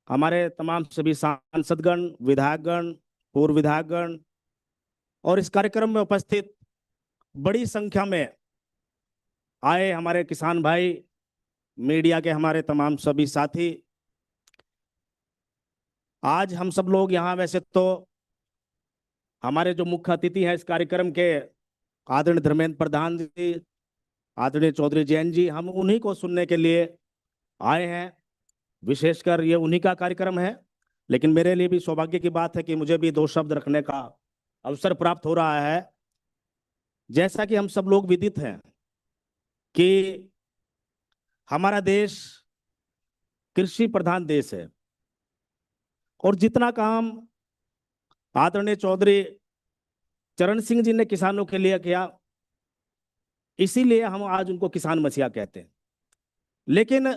हमारे तमाम सभी सांसदगण, विधायकगण, पूर्व विधायकगण, और इस कार्यक्रम में उपस्थित बड़ी संख्या में आए हमारे किसान भाई, मीडिया के हमारे तमाम सभी साथी। आज हम सब लोग यहाँ, वैसे तो हमारे जो मुख्य अतिथि हैं इस कार्यक्रम के, आदरणीय धर्मेंद्र प्रधान जी, आदरणीय चौधरी जैन जी, हम उन्हीं को सुनने के लिए आए हैं। विशेषकर ये उन्हीं का कार्यक्रम है, लेकिन मेरे लिए भी सौभाग्य की बात है कि मुझे भी दो शब्द रखने का अवसर प्राप्त हो रहा है। जैसा कि हम सब लोग विदित हैं कि हमारा देश कृषि प्रधान देश है, और जितना काम आदरणीय चौधरी चरण सिंह जी ने किसानों के लिए किया, इसीलिए हम आज उनको किसान मसीहा कहते हैं। लेकिन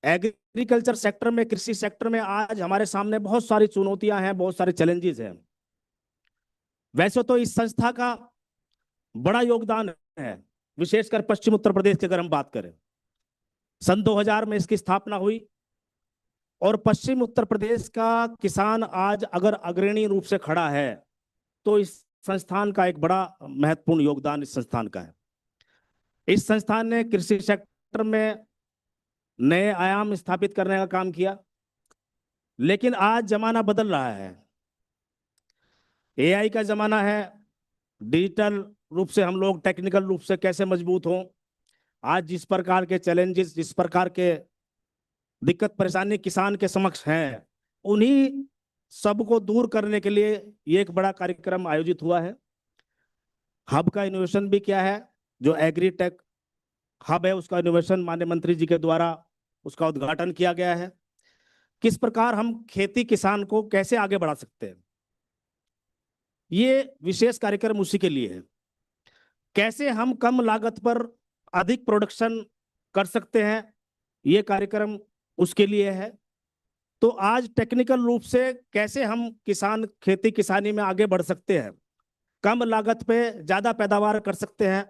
एग्रीकल्चर सेक्टर में, कृषि सेक्टर में आज हमारे सामने बहुत सारी चुनौतियां हैं, बहुत सारे चैलेंजेस हैं। वैसे तो इस संस्था का बड़ा योगदान है, विशेषकर पश्चिम उत्तर प्रदेश की अगर हम बात करें। सन 2000 में इसकी स्थापना हुई, और पश्चिम उत्तर प्रदेश का किसान आज अगर अग्रणी रूप से खड़ा है तो इस संस्थान का एक बड़ा महत्वपूर्ण योगदान इस संस्थान का है। इस संस्थान ने कृषि सेक्टर में नए आयाम स्थापित करने का काम किया। लेकिन आज जमाना बदल रहा है, एआई का जमाना है, डिजिटल रूप से हम लोग टेक्निकल रूप से कैसे मजबूत हों। आज जिस प्रकार के चैलेंजेस, जिस प्रकार के दिक्कत परेशानी किसान के समक्ष हैं, उन्हीं सबको दूर करने के लिए ये एक बड़ा कार्यक्रम आयोजित हुआ है। हब का इनोवेशन भी क्या है, जो एग्रीटेक हब है उसका इनोवेशन माननीय मंत्री जी के द्वारा उसका उद्घाटन किया गया है। किस प्रकार हम खेती किसान को कैसे आगे बढ़ा सकते हैं, ये विशेष कार्यक्रम उसी के लिए है। कैसे हम कम लागत पर अधिक प्रोडक्शन कर सकते हैं, ये कार्यक्रम उसके लिए है। तो आज टेक्निकल रूप से कैसे हम किसान खेती किसानी में आगे बढ़ सकते हैं, कम लागत पे ज्यादा पैदावार कर सकते हैं,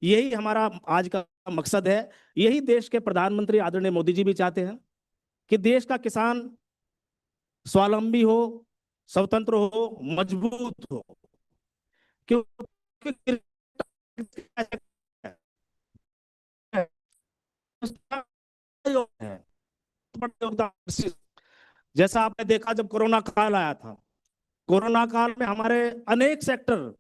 यही हमारा आज का मकसद है। यही देश के प्रधानमंत्री आदरणीय मोदी जी भी चाहते हैं कि देश का किसान स्वावलंबी हो, स्वतंत्र हो, मजबूत हो। क्योंकि जैसा आपने देखा जब कोरोना काल आया था, कोरोना काल में हमारे अनेक सेक्टर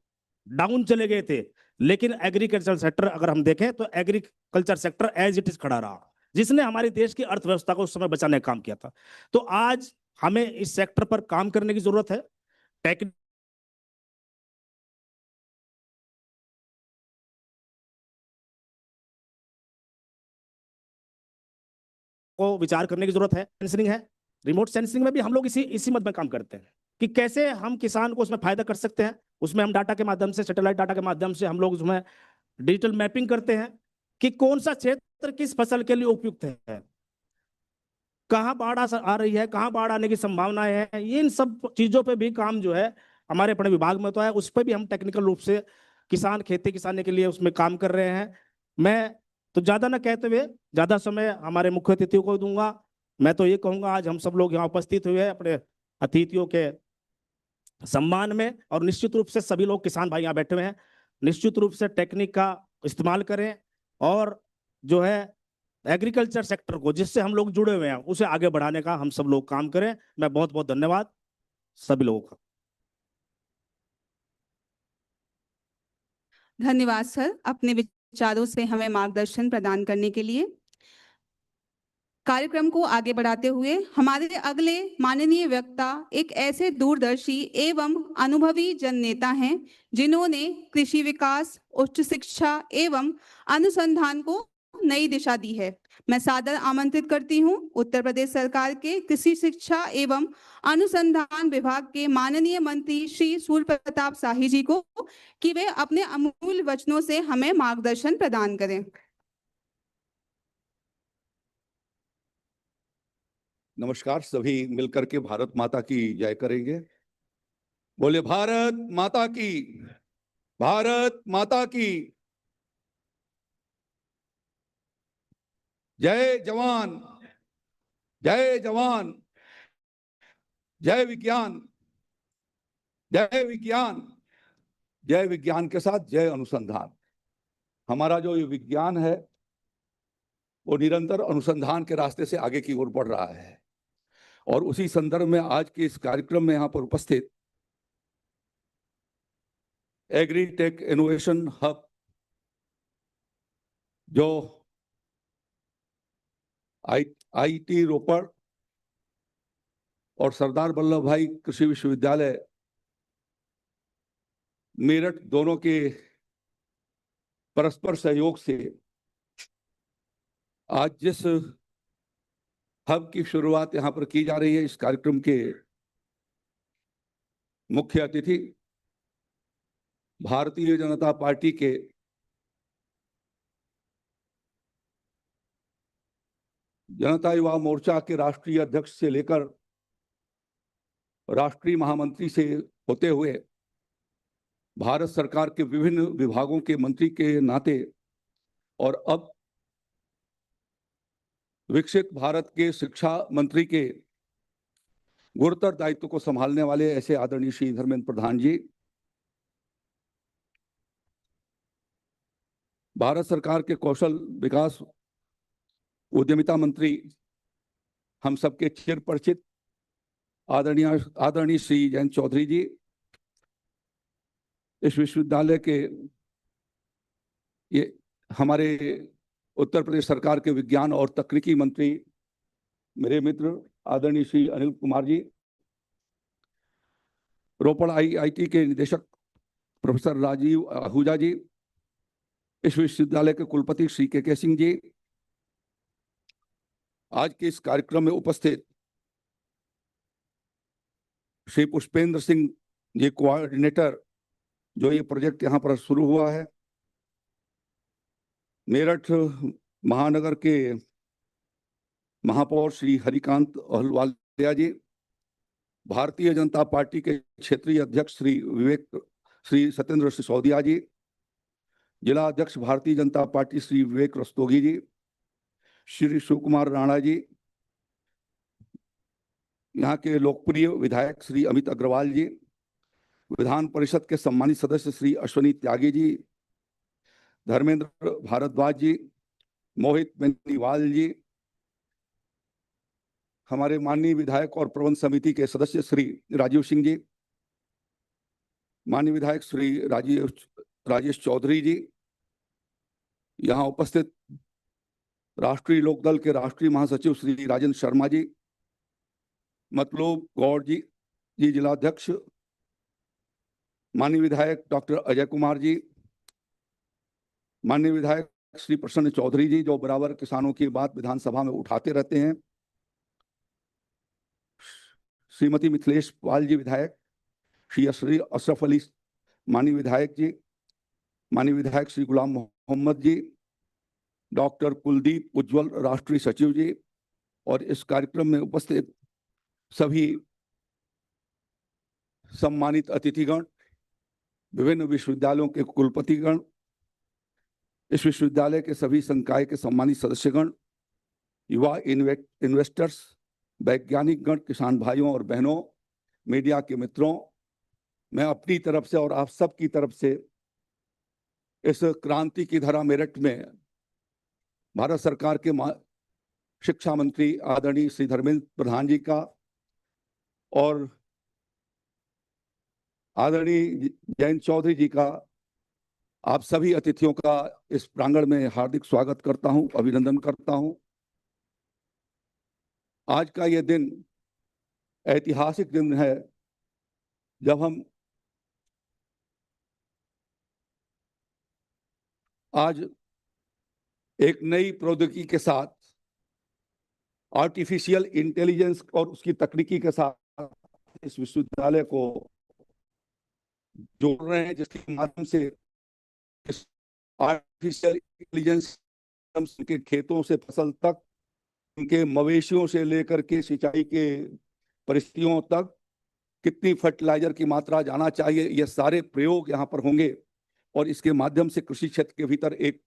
डाउन चले गए थे, लेकिन एग्रीकल्चर सेक्टर अगर हम देखें तो agriculture sector as it is खड़ा रहा, जिसने हमारी देश की अर्थव्यवस्था को उस समय बचाने का काम किया था। तो आज हमें इस सेक्टर पर काम करने की जरूरत है। टेक्निक को विचार करने की जरूरत है। सेंसिंग है, रिमोट सेंसिंग में भी हम लोग इसी मत में काम करते हैं कि कैसे हम किसान को उसमें फायदा कर सकते हैं। उसमें हम डाटा के माध्यम से, सैटेलाइट डाटा के माध्यम से हम लोग उसमें डिजिटल मैपिंग करते हैं कि कौन सा क्षेत्र किस फसल के लिए उपयुक्त है, कहाँ बाढ़ आ रही है, कहाँ बाढ़ आने की संभावनाएं हैं। ये इन सब चीजों पे भी काम जो है हमारे अपने विभाग में तो है, उस पर भी हम टेक्निकल रूप से किसान खेती किसानी के लिए उसमें काम कर रहे हैं। मैं तो ज्यादा ना कहते हुए ज्यादा समय हमारे मुख्य अतिथियों को दूंगा। मैं तो ये कहूंगा आज हम सब लोग यहाँ उपस्थित हुए हैं अपने अतिथियों के सम्मान में, और निश्चित रूप से सभी लोग किसान भाई यहाँ बैठे हुए हैं, निश्चित रूप से टेक्निक का इस्तेमाल करें और जो है एग्रीकल्चर सेक्टर को जिससे हम लोग जुड़े हुए हैं उसे आगे बढ़ाने का हम सब लोग काम करें। मैं बहुत बहुत धन्यवाद सभी लोगों का। धन्यवाद सर, अपने विचारों से हमें मार्गदर्शन प्रदान करने के लिए। कार्यक्रम को आगे बढ़ाते हुए हमारे अगले माननीय वक्ता एक ऐसे दूरदर्शी एवं अनुभवी जननेता हैं जिन्होंने कृषि विकास, उच्च शिक्षा एवं अनुसंधान को नई दिशा दी है। मैं सादर आमंत्रित करती हूं उत्तर प्रदेश सरकार के कृषि शिक्षा एवं अनुसंधान विभाग के माननीय मंत्री श्री सूर्य प्रताप शाही जी को कि वे अपने अमूल्य वचनों से हमें मार्गदर्शन प्रदान करें। नमस्कार, सभी मिलकर के भारत माता की जय करेंगे। बोले भारत माता की, भारत माता की जय जवान, जय जवान, जय विज्ञान, जय विज्ञान, जय विज्ञान के साथ जय अनुसंधान। हमारा जो ये विज्ञान है वो निरंतर अनुसंधान के रास्ते से आगे की ओर बढ़ रहा है, और उसी संदर्भ में आज के इस कार्यक्रम में यहाँ पर उपस्थित एग्रीटेक इनोवेशन हब जो आईटी रोपड़ और सरदार वल्लभ भाई कृषि विश्वविद्यालय मेरठ दोनों के परस्पर सहयोग से आज जिस हब की शुरुआत यहाँ पर की जा रही है, इस कार्यक्रम के मुख्य अतिथि भारतीय जनता पार्टी के जनता युवा मोर्चा के राष्ट्रीय अध्यक्ष से लेकर राष्ट्रीय महामंत्री से होते हुए भारत सरकार के विभिन्न विभागों के मंत्री के नाते और अब विकसित भारत के शिक्षा मंत्री के गुरुतर दायित्व को संभालने वाले ऐसे आदरणीय श्री धर्मेंद्र प्रधान जी, भारत सरकार के कौशल विकास उद्यमिता मंत्री, हम सबके चिर परिचित आदरणीय श्री जयंत चौधरी जी, इस विश्वविद्यालय के ये हमारे उत्तर प्रदेश सरकार के विज्ञान और तकनीकी मंत्री मेरे मित्र आदरणीय श्री अनिल कुमार जी, रोपड़ IIT के निदेशक प्रोफेसर राजीव आहूजा जी, इस विश्वविद्यालय के कुलपति श्री के सिंह जी, आज के इस कार्यक्रम में उपस्थित श्री पुष्पेंद्र सिंह जी, कोऑर्डिनेटर जो ये प्रोजेक्ट यहाँ पर शुरू हुआ है, मेरठ महानगर के महापौर श्री हरिकांत अहलुवालिया जी, भारतीय जनता पार्टी के क्षेत्रीय अध्यक्ष श्री सत्येंद्र सिसोदिया जी, जिला अध्यक्ष भारतीय जनता पार्टी श्री विवेक रस्तोगी जी, श्री शिव कुमार राणा जी, यहाँ के लोकप्रिय विधायक श्री अमित अग्रवाल जी, विधान परिषद के सम्मानित सदस्य श्री अश्वनी त्यागी जी, धर्मेंद्र भारद्वाज जी, मोहित बेनीवाल जी, हमारे माननीय विधायक और प्रबंध समिति के सदस्य श्री राजीव सिंह जी, माननीय विधायक श्री राजेश चौधरी जी, यहाँ उपस्थित राष्ट्रीय लोकदल के राष्ट्रीय महासचिव श्री राजेंद्र शर्मा जी, मतलूब गौड़ जी जिलाध्यक्ष, माननीय विधायक डॉक्टर अजय कुमार जी, माननीय विधायक श्री प्रसन्न चौधरी जी जो बराबर किसानों की बात विधानसभा में उठाते रहते हैं, श्रीमती मिथिलेश पाल जी विधायक, श्री अशरफ अली माननीय विधायक जी, माननीय विधायक श्री गुलाम मोहम्मद जी, डॉक्टर कुलदीप उज्जवल राष्ट्रीय सचिव जी, और इस कार्यक्रम में उपस्थित सभी सम्मानित अतिथिगण, विभिन्न विश्वविद्यालयों के कुलपतिगण, इस विश्वविद्यालय के सभी संकाय के सम्मानित सदस्यगण, युवा इन्वेस्टर्स, वैज्ञानिक गण, किसान भाइयों और बहनों, मीडिया के मित्रों, मैं अपनी तरफ से और आप सब की तरफ से इस क्रांति की धरा मेरठ में भारत सरकार के शिक्षा मंत्री आदरणीय श्री धर्मेंद्र प्रधान जी का और आदरणीय जयंत चौधरी जी का, आप सभी अतिथियों का इस प्रांगण में हार्दिक स्वागत करता हूं, अभिनंदन करता हूं। आज का यह दिन ऐतिहासिक दिन है जब हम आज एक नई प्रौद्योगिकी के साथ, आर्टिफिशियल इंटेलिजेंस और उसकी तकनीकी के साथ इस विश्वविद्यालय को जोड़ रहे हैं, जिसके माध्यम से आर्टिफिशियल इंटेलिजेंस के खेतों से फसल तक, उनके मवेशियों से लेकर के सिंचाई के परिस्थितियों तक कितनी फर्टिलाइजर की मात्रा जाना चाहिए, यह सारे प्रयोग यहाँ पर होंगे और इसके माध्यम से कृषि क्षेत्र के भीतर एक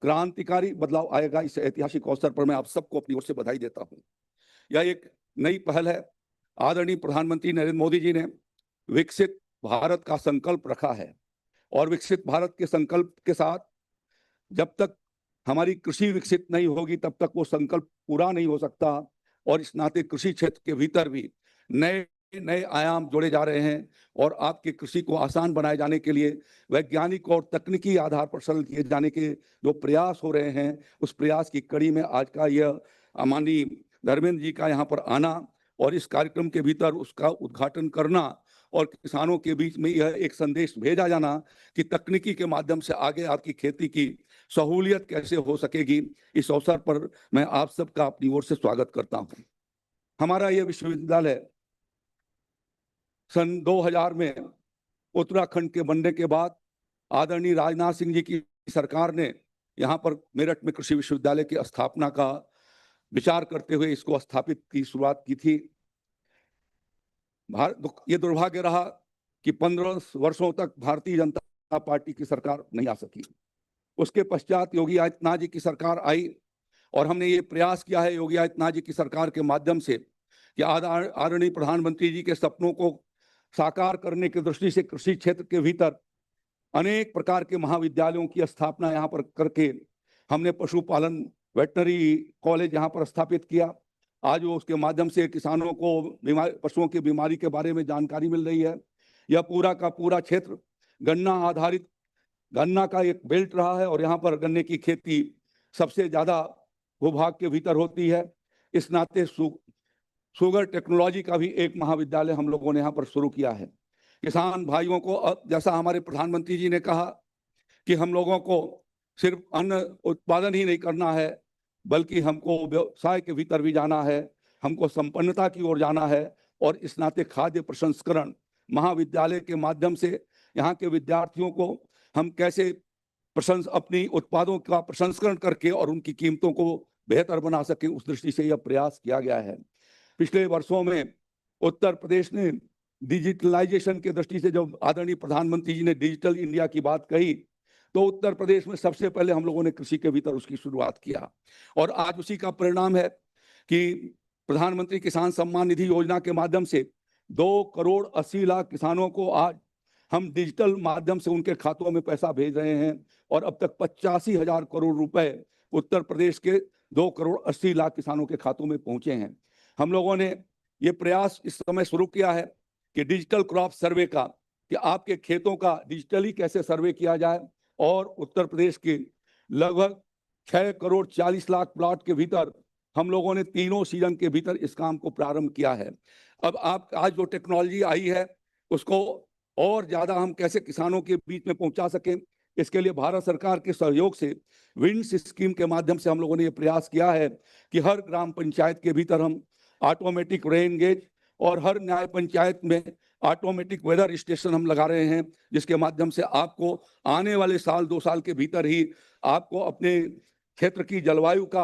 क्रांतिकारी बदलाव आएगा। इस ऐतिहासिक अवसर पर मैं आप सबको अपनी ओर से बधाई देता हूँ। यह एक नई पहल है। आदरणीय प्रधानमंत्री नरेंद्र मोदी जी ने विकसित भारत का संकल्प रखा है और विकसित भारत के संकल्प के साथ जब तक हमारी कृषि विकसित नहीं होगी तब तक वो संकल्प पूरा नहीं हो सकता, और इस नाते कृषि क्षेत्र के भीतर भी नए नए आयाम जोड़े जा रहे हैं और आपकी कृषि को आसान बनाए जाने के लिए वैज्ञानिक और तकनीकी आधार पर सरल किए जाने के जो प्रयास हो रहे हैं, उस प्रयास की कड़ी में आज का यह माननीय धर्मेंद्र जी का यहाँ पर आना और इस कार्यक्रम के भीतर उसका उद्घाटन करना और किसानों के बीच में यह एक संदेश भेजा जाना कि तकनीकी के माध्यम से आगे आपकी खेती की सहूलियत कैसे हो सकेगी। इस अवसर पर मैं आप सबका अपनी ओर से स्वागत करता हूँ। हमारा यह विश्वविद्यालय सन 2000 में उत्तराखंड के बनने के बाद आदरणीय राजनाथ सिंह जी की सरकार ने यहाँ पर मेरठ में कृषि विश्वविद्यालय की स्थापना का विचार करते हुए इसको स्थापित की शुरुआत की थी। ये दुर्भाग्य रहा कि 15 वर्षों तक भारतीय जनता पार्टी की सरकार नहीं आ सकी। उसके पश्चात योगी आदित्यनाथ जी की सरकार आई और हमने ये प्रयास किया है योगी आदित्यनाथ जी की सरकार के माध्यम से कि आदरणीय प्रधानमंत्री जी के सपनों को साकार करने की दृष्टि से कृषि क्षेत्र के भीतर अनेक प्रकार के महाविद्यालयों की स्थापना यहाँ पर करके हमने पशुपालन वेटनरी कॉलेज यहाँ पर स्थापित किया। आज वो उसके माध्यम से किसानों को पशुओं की बीमारी के बारे में जानकारी मिल रही है। यह पूरा का पूरा क्षेत्र गन्ना आधारित, गन्ना का एक बेल्ट रहा है और यहाँ पर गन्ने की खेती सबसे ज़्यादा भूभाग के भीतर होती है। इस नाते शुगर टेक्नोलॉजी का भी एक महाविद्यालय हम लोगों ने यहाँ पर शुरू किया है। किसान भाइयों को जैसा हमारे प्रधानमंत्री जी ने कहा कि हम लोगों को सिर्फ अन्न उत्पादन ही नहीं करना है, बल्कि हमको व्यवसाय के भीतर भी जाना है, हमको संपन्नता की ओर जाना है। और इस नाते खाद्य प्रसंस्करण महाविद्यालय के माध्यम से यहाँ के विद्यार्थियों को हम कैसे अपनी उत्पादों का प्रसंस्करण करके और उनकी कीमतों को बेहतर बना सके, उस दृष्टि से यह प्रयास किया गया है। पिछले वर्षों में उत्तर प्रदेश ने डिजिटलाइजेशन के दृष्टि से जब आदरणीय प्रधानमंत्री जी ने डिजिटल इंडिया की बात कही, तो उत्तर प्रदेश में सबसे पहले हम लोगों ने कृषि के भीतर उसकी शुरुआत किया। और आज उसी का परिणाम है कि प्रधानमंत्री किसान सम्मान निधि योजना के माध्यम से 2,80,00,000 किसानों को आज हम डिजिटल माध्यम से उनके खातों में पैसा भेज रहे हैं। और अब तक 85,000 करोड़ रुपए उत्तर प्रदेश के 2,80,00,000 किसानों के खातों में पहुंचे हैं। हम लोगों ने ये प्रयास इस समय शुरू किया है कि डिजिटल क्रॉप सर्वे का, कि आपके खेतों का डिजिटली कैसे सर्वे किया जाए। और उत्तर प्रदेश के लगभग 6,40,00,000 प्लॉट के भीतर हम लोगों ने तीनों सीजन के भीतर इस काम को प्रारंभ किया है। अब आप आज जो टेक्नोलॉजी आई है उसको और ज्यादा हम कैसे किसानों के बीच में पहुंचा सकें, इसके लिए भारत सरकार के सहयोग से विंड्स स्कीम के माध्यम से हम लोगों ने ये प्रयास किया है कि हर ग्राम पंचायत के भीतर हम ऑटोमेटिक रेन गेज और हर न्याय पंचायत में ऑटोमेटिक वेदर स्टेशन हम लगा रहे हैं, जिसके माध्यम से आपको आने वाले साल 2 साल के भीतर ही आपको अपने क्षेत्र की जलवायु का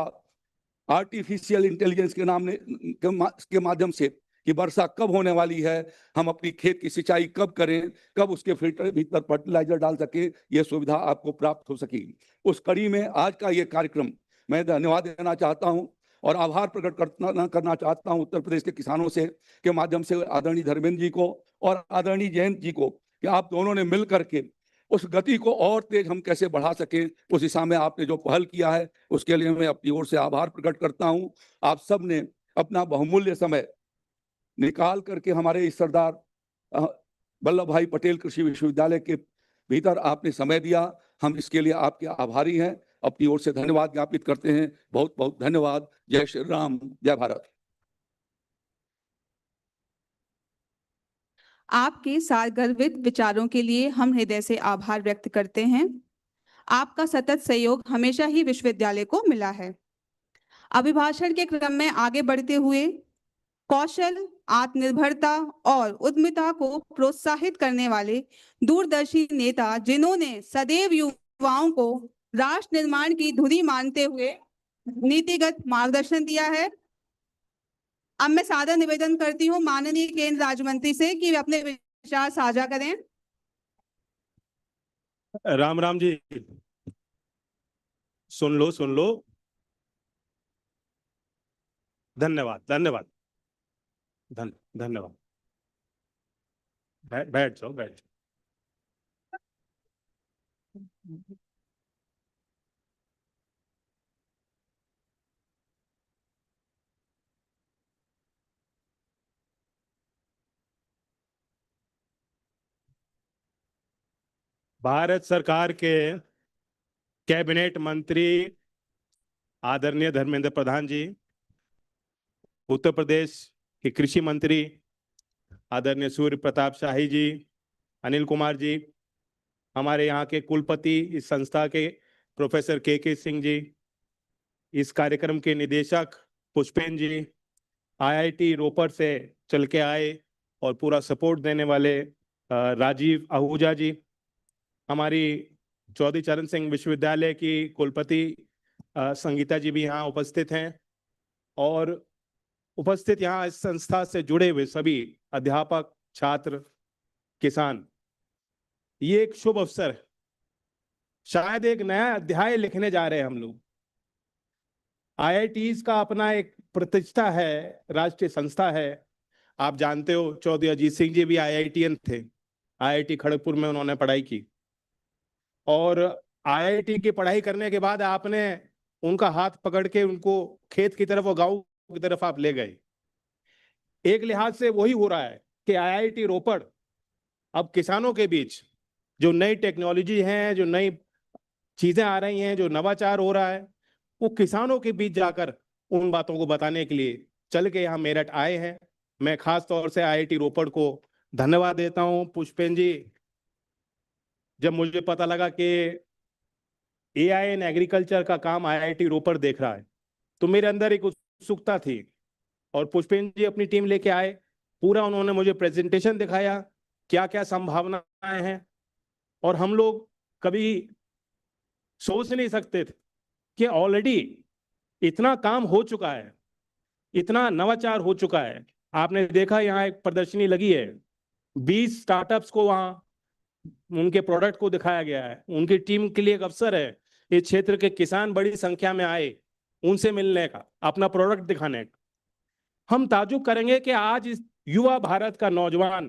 आर्टिफिशियल इंटेलिजेंस के नाम के माध्यम से कि वर्षा कब होने वाली है, हम अपनी खेत की सिंचाई कब करें, कब उसके फिल्टर भीतर फर्टिलाइजर डाल सके, ये सुविधा आपको प्राप्त हो सकेगी। उस कड़ी में आज का ये कार्यक्रम मैं धन्यवाद देना चाहता हूं और आभार प्रकट करना चाहता हूं उत्तर प्रदेश के किसानों से के माध्यम से आदरणीय धर्मेंद्र जी को और आदरणीय जयंत जी को, कि आप दोनों ने मिल करके उस गति को और तेज हम कैसे बढ़ा सकें, उस दिशा में आपने जो पहल किया है उसके लिए मैं अपनी ओर से आभार प्रकट करता हूं। आप सब ने अपना बहुमूल्य समय निकाल करके हमारे इस सरदार वल्लभ भाई पटेल कृषि विश्वविद्यालय के भीतर आपने समय दिया, हम इसके लिए आपके आभारी हैं। अपनी ओर से धन्यवाद ज्ञापित करते हैं। बहुत बहुत धन्यवाद। जय श्री राम, जय भारत। आपके सारगर्भित विचारों के लिए हम हृदय से आभार व्यक्त करते हैं। आपका सतत सहयोग हमेशा ही विश्वविद्यालय को मिला है। अभिभाषण के क्रम में आगे बढ़ते हुए कौशल, आत्मनिर्भरता और उद्यमिता को प्रोत्साहित करने वाले दूरदर्शी नेता, जिन्होंने सदैव युवाओं को राष्ट्र निर्माण की धुरी मानते हुए नीतिगत मार्गदर्शन दिया है। अब मैं सादर निवेदन करती हूँ माननीय केंद्र राज्य मंत्री से कि वे अपने विचार साझा करें। राम राम जी, सुन लो। धन्यवाद धन्यवाद धन्यवाद। बैठ जाओ। भारत सरकार के कैबिनेट मंत्री आदरणीय धर्मेंद्र प्रधान जी, उत्तर प्रदेश के कृषि मंत्री आदरणीय सूर्य प्रताप शाही जी, अनिल कुमार जी, हमारे यहाँ के कुलपति इस संस्था के प्रोफेसर के सिंह जी, इस कार्यक्रम के निदेशक पुष्पेन जी, IIT रोपड़ से चल के आए और पूरा सपोर्ट देने वाले राजीव आहूजा जी, हमारी चौधरी चरण सिंह विश्वविद्यालय की कुलपति संगीता जी भी यहाँ उपस्थित हैं, और उपस्थित यहाँ इस संस्था से जुड़े हुए सभी अध्यापक, छात्र, किसान। ये एक शुभ अवसर है, शायद एक नया अध्याय लिखने जा रहे हैं हम लोग। IITs का अपना एक प्रतिष्ठा है, राष्ट्रीय संस्था है। आप जानते हो चौधरी अजीत सिंह जी भी IITian थे, IIT खड़गपुर में उन्होंने पढ़ाई की, और IIT की पढ़ाई करने के बाद आपने उनका हाथ पकड़ के उनको खेत की तरफ और गांव की तरफ आप ले गए। एक लिहाज से वही हो रहा है कि IIT रोपड़ अब किसानों के बीच जो नई टेक्नोलॉजी है, जो नई चीजें आ रही हैं, जो नवाचार हो रहा है, वो किसानों के बीच जाकर उन बातों को बताने के लिए चल के यहाँ मेरठ आए हैं। मैं खास तौर से IIT रोपड़ को धन्यवाद देता हूँ। पुष्पेन जी, जब मुझे पता लगा कि AI इन एग्रीकल्चर का काम IIT रोपड़ देख रहा है तो मेरे अंदर एक उत्सुकता थी, और पुष्पेन जी अपनी टीम लेके आए। पूरा उन्होंने मुझे प्रेजेंटेशन दिखाया, क्या क्या संभावनाएं हैं, और हम लोग कभी सोच नहीं सकते थे कि ऑलरेडी इतना काम हो चुका है, इतना नवाचार हो चुका है। आपने देखा यहाँ एक प्रदर्शनी लगी है, 20 स्टार्टअप्स को वहाँ उनके प्रोडक्ट को दिखाया गया है। उनकी टीम के लिए एक अवसर है, इस क्षेत्र के किसान बड़ी संख्या में आए, उनसे मिलने का, अपना प्रोडक्ट दिखाने का। हम ताजुब करेंगे कि आज इस युवा भारत का नौजवान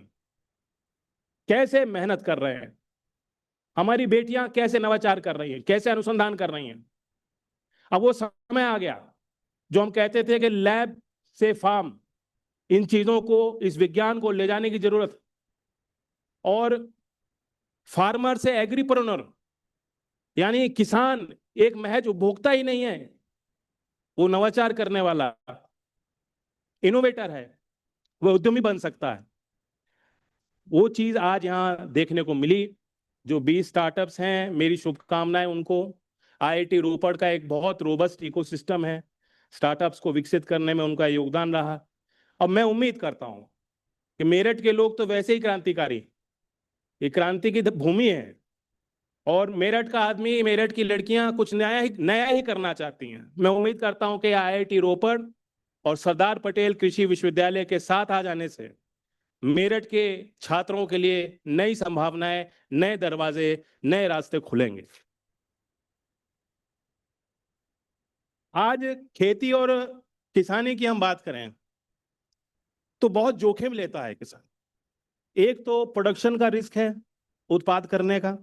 कैसे मेहनत कर रहे हैं, हमारी बेटियां कैसे नवाचार कर रही हैं, कैसे अनुसंधान कर रही हैं। अब वो समय आ गया जो हम कहते थे कि लैब से फार्म, इन चीजों को, इस विज्ञान को ले जाने की जरूरत, और फार्मर से एग्रीप्रेन्योर, यानी किसान एक महज उपभोक्ता ही नहीं है, वो नवाचार करने वाला इनोवेटर है, वो उद्यमी बन सकता है। वो चीज आज यहाँ देखने को मिली। जो 20 स्टार्टअप्स हैं, मेरी शुभकामनाएं उनको। IIT रोपड़ का एक बहुत रोबस्ट इकोसिस्टम है, स्टार्टअप्स को विकसित करने में उनका योगदान रहा। अब मैं उम्मीद करता हूं कि मेरठ के लोग तो वैसे ही क्रांतिकारी, ये क्रांति की भूमि है, और मेरठ का आदमी, मेरठ की लड़कियां कुछ नया ही करना चाहती हैं। मैं उम्मीद करता हूं कि IIT रोपड़ और सरदार पटेल कृषि विश्वविद्यालय के साथ आ जाने से मेरठ के छात्रों के लिए नई संभावनाएं, नए दरवाजे, नए रास्ते खुलेंगे। आज खेती और किसानी की हम बात करें तो बहुत जोखिम लेता है किसान। एक तो प्रोडक्शन का रिस्क है, उत्पाद करने का,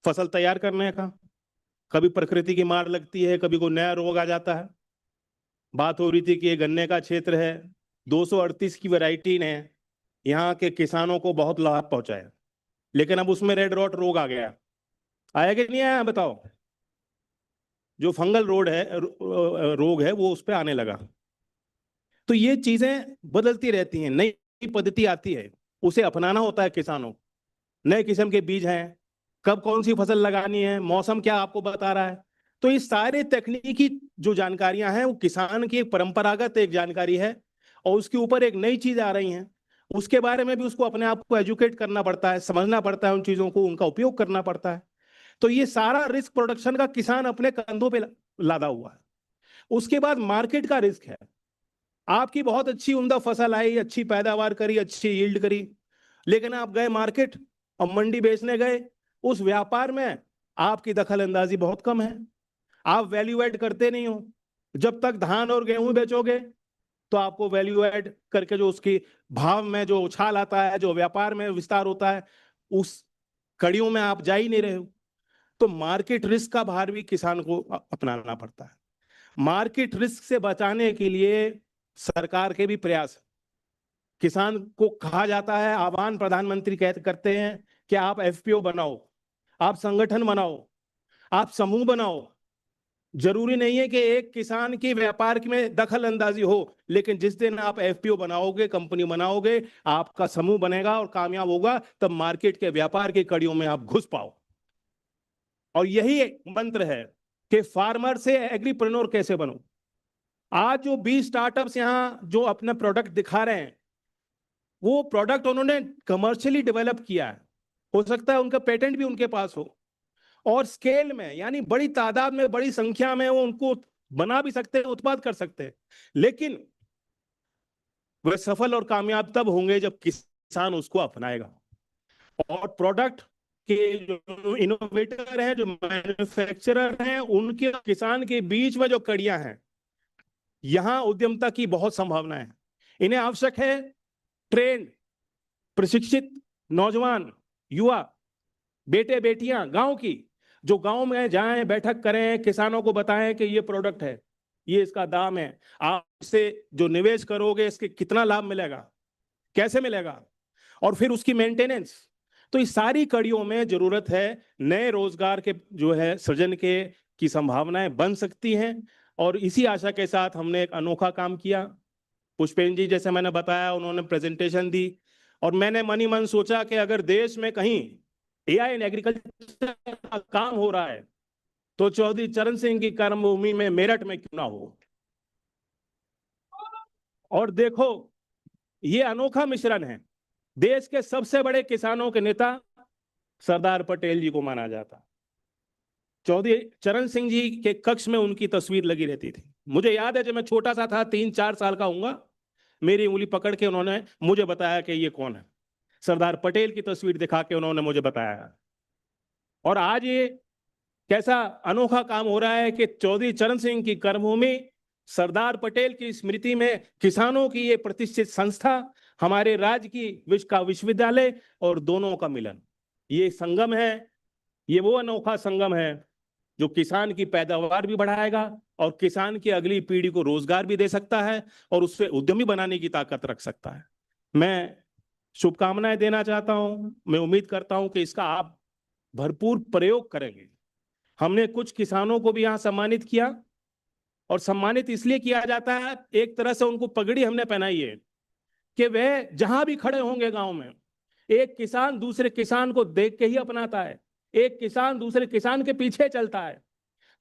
फसल तैयार करने का। कभी प्रकृति की मार लगती है, कभी कोई नया रोग आ जाता है। बात हो रही थी कि ये गन्ने का क्षेत्र है, 238 की वैरायटी ने यहाँ के किसानों को बहुत लाभ पहुंचाया, लेकिन अब उसमें रेड रॉट रोग आ गया। आया कि नहीं आया बताओ? जो फंगल रोग है वो उस पर आने लगा। तो ये चीजें बदलती रहती हैं, नई पद्धति आती है, उसे अपनाना होता है किसानों। नए किस्म के बीज हैं, कब कौन सी फसल लगानी है, मौसम क्या आपको बता रहा है। तो ये सारे तकनीकी जो जानकारियां हैं वो किसान की एक परंपरागत एक जानकारी है, और उसके ऊपर एक नई चीज आ रही है, उसके बारे में भी उसको अपने आप को एजुकेट करना पड़ता है, समझना पड़ता है, उन चीजों को, उनका उपयोग करना पड़ता है। तो ये सारा रिस्क प्रोडक्शन का किसान अपने कंधों पे लादा हुआ है। उसके बाद मार्केट का रिस्क है। आपकी बहुत अच्छी उम्दा फसल आई, अच्छी पैदावार करी, अच्छी यील्ड करी, लेकिन आप गए मार्केट और मंडी बेचने गए, उस व्यापार में आपकी दखल अंदाजी बहुत कम है, आप वैल्यू ऐड करते नहीं हो। जब तक धान और गेहूं बेचोगे तो आपको वैल्यू ऐड करके जो उसकी भाव में जो उछाल आता है, जो व्यापार में विस्तार होता है, उस कड़ियों में आप जा ही नहीं रहे हो। तो मार्केट रिस्क का भार भी किसान को अपनाना पड़ता है। मार्केट रिस्क से बचाने के लिए सरकार के भी प्रयास है। किसान को कहा जाता है, आह्वान प्रधानमंत्री करते हैं कि आप FPO बनाओ, आप संगठन बनाओ, आप समूह बनाओ। जरूरी नहीं है कि एक किसान की व्यापार में दखल अंदाजी हो, लेकिन जिस दिन आप FPO बनाओगे, कंपनी बनाओगे, आपका समूह बनेगा और कामयाब होगा, तब मार्केट के व्यापार की कड़ियों में आप घुस पाओ। और यही मंत्र है कि फार्मर से एग्रीप्रेन्योर कैसे बनो। आज जो 20 स्टार्टअप्स यहाँ जो अपना प्रोडक्ट दिखा रहे हैं, वो प्रोडक्ट उन्होंने कमर्शियली डेवलप किया है। हो सकता है उनका पेटेंट भी उनके पास हो, और स्केल में, यानी बड़ी तादाद में, बड़ी संख्या में वो उनको बना भी सकते हैं, उत्पाद कर सकते हैं, लेकिन वे सफल और कामयाब तब होंगे जब किसान उसको अपनाएगा। और प्रोडक्ट के जो इनोवेटर हैं, जो मैन्युफैक्चरर हैं, उनके किसान के बीच में जो कड़ियां हैं, यहां उद्यमता की बहुत संभावना है। इन्हें आवश्यक है ट्रेंड, प्रशिक्षित नौजवान, युवा, बेटे बेटियां गांव की, जो गांव में जाएं, बैठक करें, किसानों को बताएं कि ये प्रोडक्ट है, ये इसका दाम है, आप इससे जो निवेश करोगे इसके कितना लाभ मिलेगा, कैसे मिलेगा, और फिर उसकी मेंटेनेंस। तो इस सारी कड़ियों में जरूरत है नए रोजगार के जो है सृजन के की संभावनाएं बन सकती हैं। और इसी आशा के साथ हमने एक अनोखा काम किया। पुष्पेंद्र जी जैसे मैंने बताया, उन्होंने प्रेजेंटेशन दी और मैंने मन ही मन सोचा कि अगर देश में कहीं एआई इन एग्रीकल्चर का काम हो रहा है तो चौधरी चरण सिंह की कर्मभूमि में मेरठ में क्यों ना हो। और देखो, ये अनोखा मिश्रण है। देश के सबसे बड़े किसानों के नेता सरदार पटेल जी को माना जाता। चौधरी चरण सिंह जी के कक्ष में उनकी तस्वीर लगी रहती थी। मुझे याद है जब मैं छोटा सा था, 3-4 साल का हूँगा, मेरी उंगली पकड़ के उन्होंने मुझे बताया कि ये कौन है। सरदार पटेल की तस्वीर दिखा के उन्होंने मुझे बताया। और आज ये कैसा अनोखा काम हो रहा है कि चौधरी चरण सिंह की कर्मभूमि सरदार पटेल की स्मृति में किसानों की ये प्रतिष्ठित संस्था, हमारे राज्य की का विश्वविद्यालय और दोनों का मिलन, ये संगम है। ये वो अनोखा संगम है जो किसान की पैदावार भी बढ़ाएगा और किसान की अगली पीढ़ी को रोजगार भी दे सकता है और उससे उद्यमी बनाने की ताकत रख सकता है। मैं शुभकामनाएं देना चाहता हूं। मैं उम्मीद करता हूं कि इसका आप भरपूर प्रयोग करेंगे। हमने कुछ किसानों को भी यहाँ सम्मानित किया और सम्मानित इसलिए किया जाता है, एक तरह से उनको पगड़ी हमने पहनाई है कि वह जहां भी खड़े होंगे गांव में, एक किसान दूसरे किसान को देख के ही अपनाता है, एक किसान दूसरे किसान के पीछे चलता है।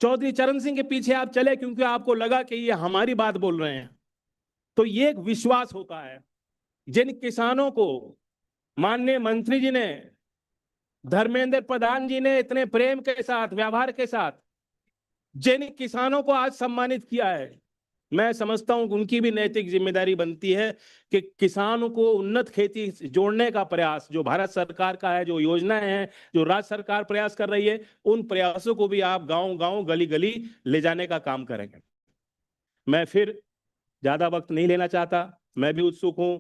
चौधरी चरण सिंह के पीछे आप चले क्योंकि आपको लगा कि ये हमारी बात बोल रहे हैं, तो ये एक विश्वास होता है। जिन किसानों को माननीय मंत्री जी ने, धर्मेंद्र प्रधान जी ने इतने प्रेम के साथ, व्यवहार के साथ जिन किसानों को आज सम्मानित किया है, मैं समझता हूं कि उनकी भी नैतिक जिम्मेदारी बनती है कि किसानों को उन्नत खेती जोड़ने का प्रयास जो भारत सरकार का है, जो योजनाएं हैं, जो राज्य सरकार प्रयास कर रही है, उन प्रयासों को भी आप गांव-गांव, गली-गली ले जाने का काम करेंगे। मैं फिर ज्यादा वक्त नहीं लेना चाहता। मैं भी उत्सुक हूं।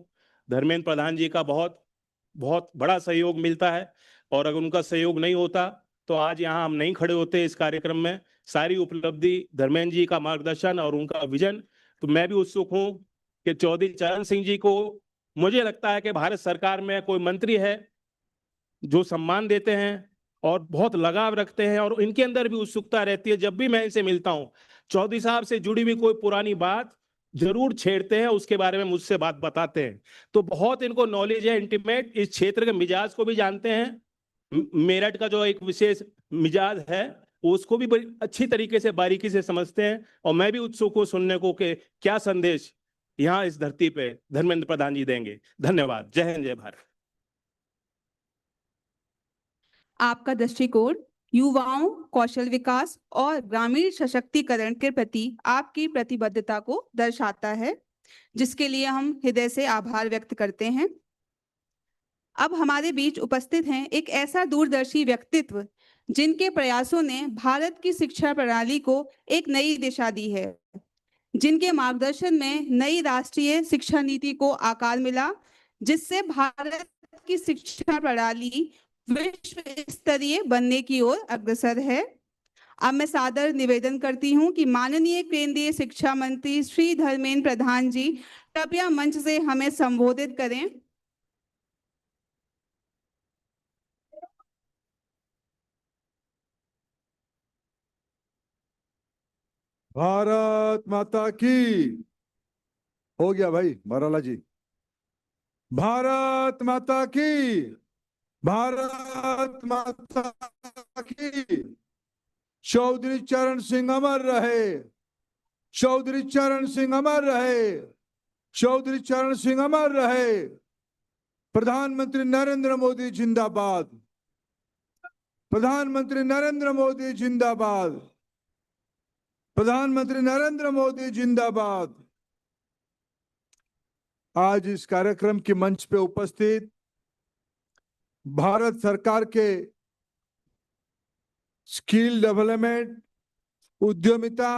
धर्मेंद्र प्रधान जी का बहुत बहुत बड़ा सहयोग मिलता है और अगर उनका सहयोग नहीं होता तो आज यहाँ हम नहीं खड़े होते इस कार्यक्रम में। सारी उपलब्धि धर्मेंद्र जी का मार्गदर्शन और उनका विजन। तो मैं भी उत्सुक हूं कि चौधरी चरण सिंह जी को, मुझे लगता है कि भारत सरकार में कोई मंत्री है जो सम्मान देते हैं और बहुत लगाव रखते हैं और इनके अंदर भी उत्सुकता रहती है। जब भी मैं इनसे मिलता हूं, चौधरी साहब से जुड़ी हुई कोई पुरानी बात जरूर छेड़ते हैं, उसके बारे में मुझसे बात बताते हैं। तो बहुत इनको नॉलेज है, इंटीमेट, इस क्षेत्र के मिजाज को भी जानते हैं। मेरठ का जो एक विशेष मिजाज है उसको भी बड़ी अच्छी तरीके से, बारीकी से समझते हैं। और मैं भी उत्सुक हूं सुनने को कि क्या संदेश यहाँ इस धरती पे धर्मेंद्र प्रधान जी देंगे। धन्यवाद। जय हिंद, जय भारत। आपका दृष्टिकोण युवाओं, कौशल विकास और ग्रामीण सशक्तिकरण के प्रति आपकी प्रतिबद्धता को दर्शाता है, जिसके लिए हम हृदय से आभार व्यक्त करते हैं। अब हमारे बीच उपस्थित हैं एक ऐसा दूरदर्शी व्यक्तित्व जिनके प्रयासों ने भारत की शिक्षा प्रणाली को एक नई दिशा दी है, जिनके मार्गदर्शन में नई राष्ट्रीय शिक्षा नीति को आकार मिला, जिससे भारत की शिक्षा प्रणाली विश्व स्तरीय बनने की ओर अग्रसर है। अब मैं सादर निवेदन करती हूं कि माननीय केंद्रीय शिक्षा मंत्री श्री धर्मेंद्र प्रधान जी कृपया मंच से हमें संबोधित करें। भारत माता की। हो गया भाई मराला जी। भारत माता की। भारत माता की। चौधरी चरण सिंह अमर रहे। चौधरी चरण सिंह अमर रहे। चौधरी चरण सिंह अमर रहे। प्रधानमंत्री नरेंद्र मोदी जिंदाबाद। प्रधानमंत्री नरेंद्र मोदी जिंदाबाद। प्रधानमंत्री नरेंद्र मोदी जिंदाबाद। आज इस कार्यक्रम के मंच पे उपस्थित भारत सरकार के स्किल डेवलपमेंट, उद्यमिता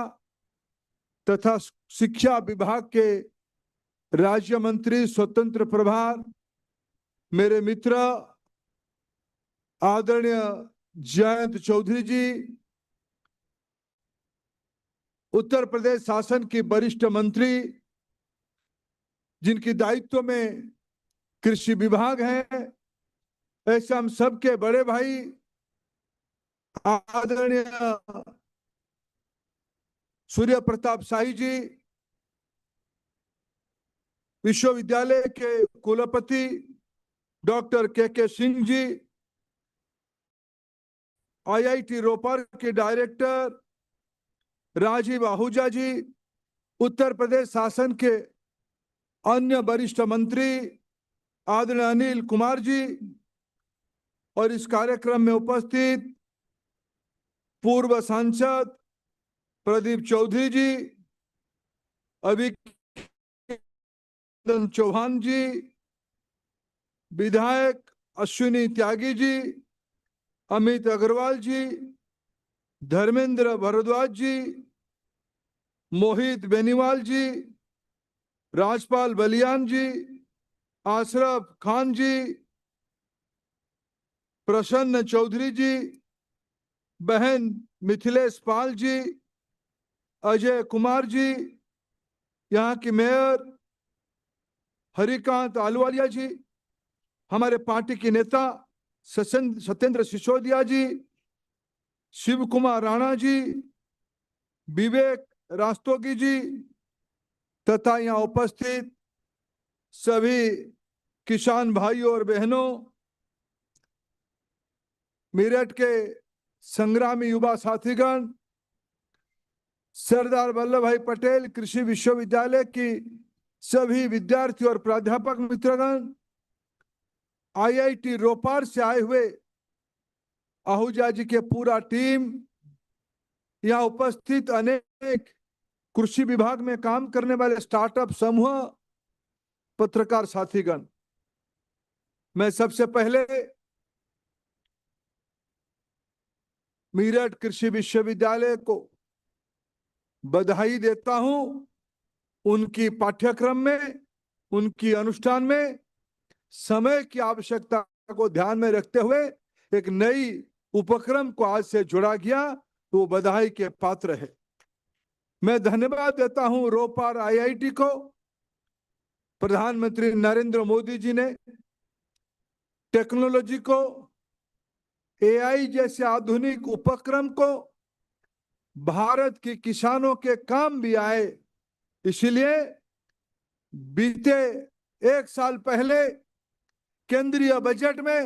तथा शिक्षा विभाग के राज्य मंत्री स्वतंत्र प्रभार, मेरे मित्र आदरणीय जयंत चौधरी जी, उत्तर प्रदेश शासन की वरिष्ठ मंत्री जिनके दायित्व में कृषि विभाग है, ऐसे हम सबके बड़े भाई आदरणीय सूर्य प्रताप शाही जी, विश्वविद्यालय के कुलपति डॉक्टर के सिंह जी, IIT रोपर के डायरेक्टर राजीव आहूजा जी, उत्तर प्रदेश शासन के अन्य वरिष्ठ मंत्री आदरणीय अनिल कुमार जी और इस कार्यक्रम में उपस्थित पूर्व सांसद प्रदीप चौधरी जी, अभिनंदन चौहान जी, विधायक अश्विनी त्यागी जी, अमित अग्रवाल जी, धर्मेंद्र भारद्वाज जी, मोहित बेनीवाल जी, राजपाल बलियान जी, आशरफ खान जी, प्रसन्न चौधरी जी, बहन मिथिलेश पाल जी, अजय कुमार जी, यहाँ की मेयर हरिकांत आलवालिया जी, हमारे पार्टी के नेता सत्येंद्र सिसोदिया जी, शिव कुमार राणा जी, विवेक रास्तोगी जी तथा यहाँ उपस्थित सभी किसान भाइयों और बहनों, मेरठ के संग्रामी युवा साथीगण, सरदार वल्लभ भाई पटेल कृषि विश्वविद्यालय की सभी विद्यार्थी और प्राध्यापक मित्रगण, IIT रोपार से आए हुए आहूजा जी के पूरा टीम, यहाँ उपस्थित अनेक कृषि विभाग में काम करने वाले स्टार्टअप समूह, पत्रकार साथीगण, मैं सबसे पहले मेरठ कृषि विश्वविद्यालय को बधाई देता हूं। उनकी पाठ्यक्रम में, उनकी अनुष्ठान में समय की आवश्यकता को ध्यान में रखते हुए एक नई उपक्रम को आज से जोड़ा गया, तो वो बधाई के पात्र है। मैं धन्यवाद देता हूं रोपार IIT को। प्रधानमंत्री नरेंद्र मोदी जी ने टेक्नोलॉजी को, AI जैसे आधुनिक उपक्रम को भारत के किसानों के काम भी आए, इसलिए बीते 1 साल पहले केंद्रीय बजट में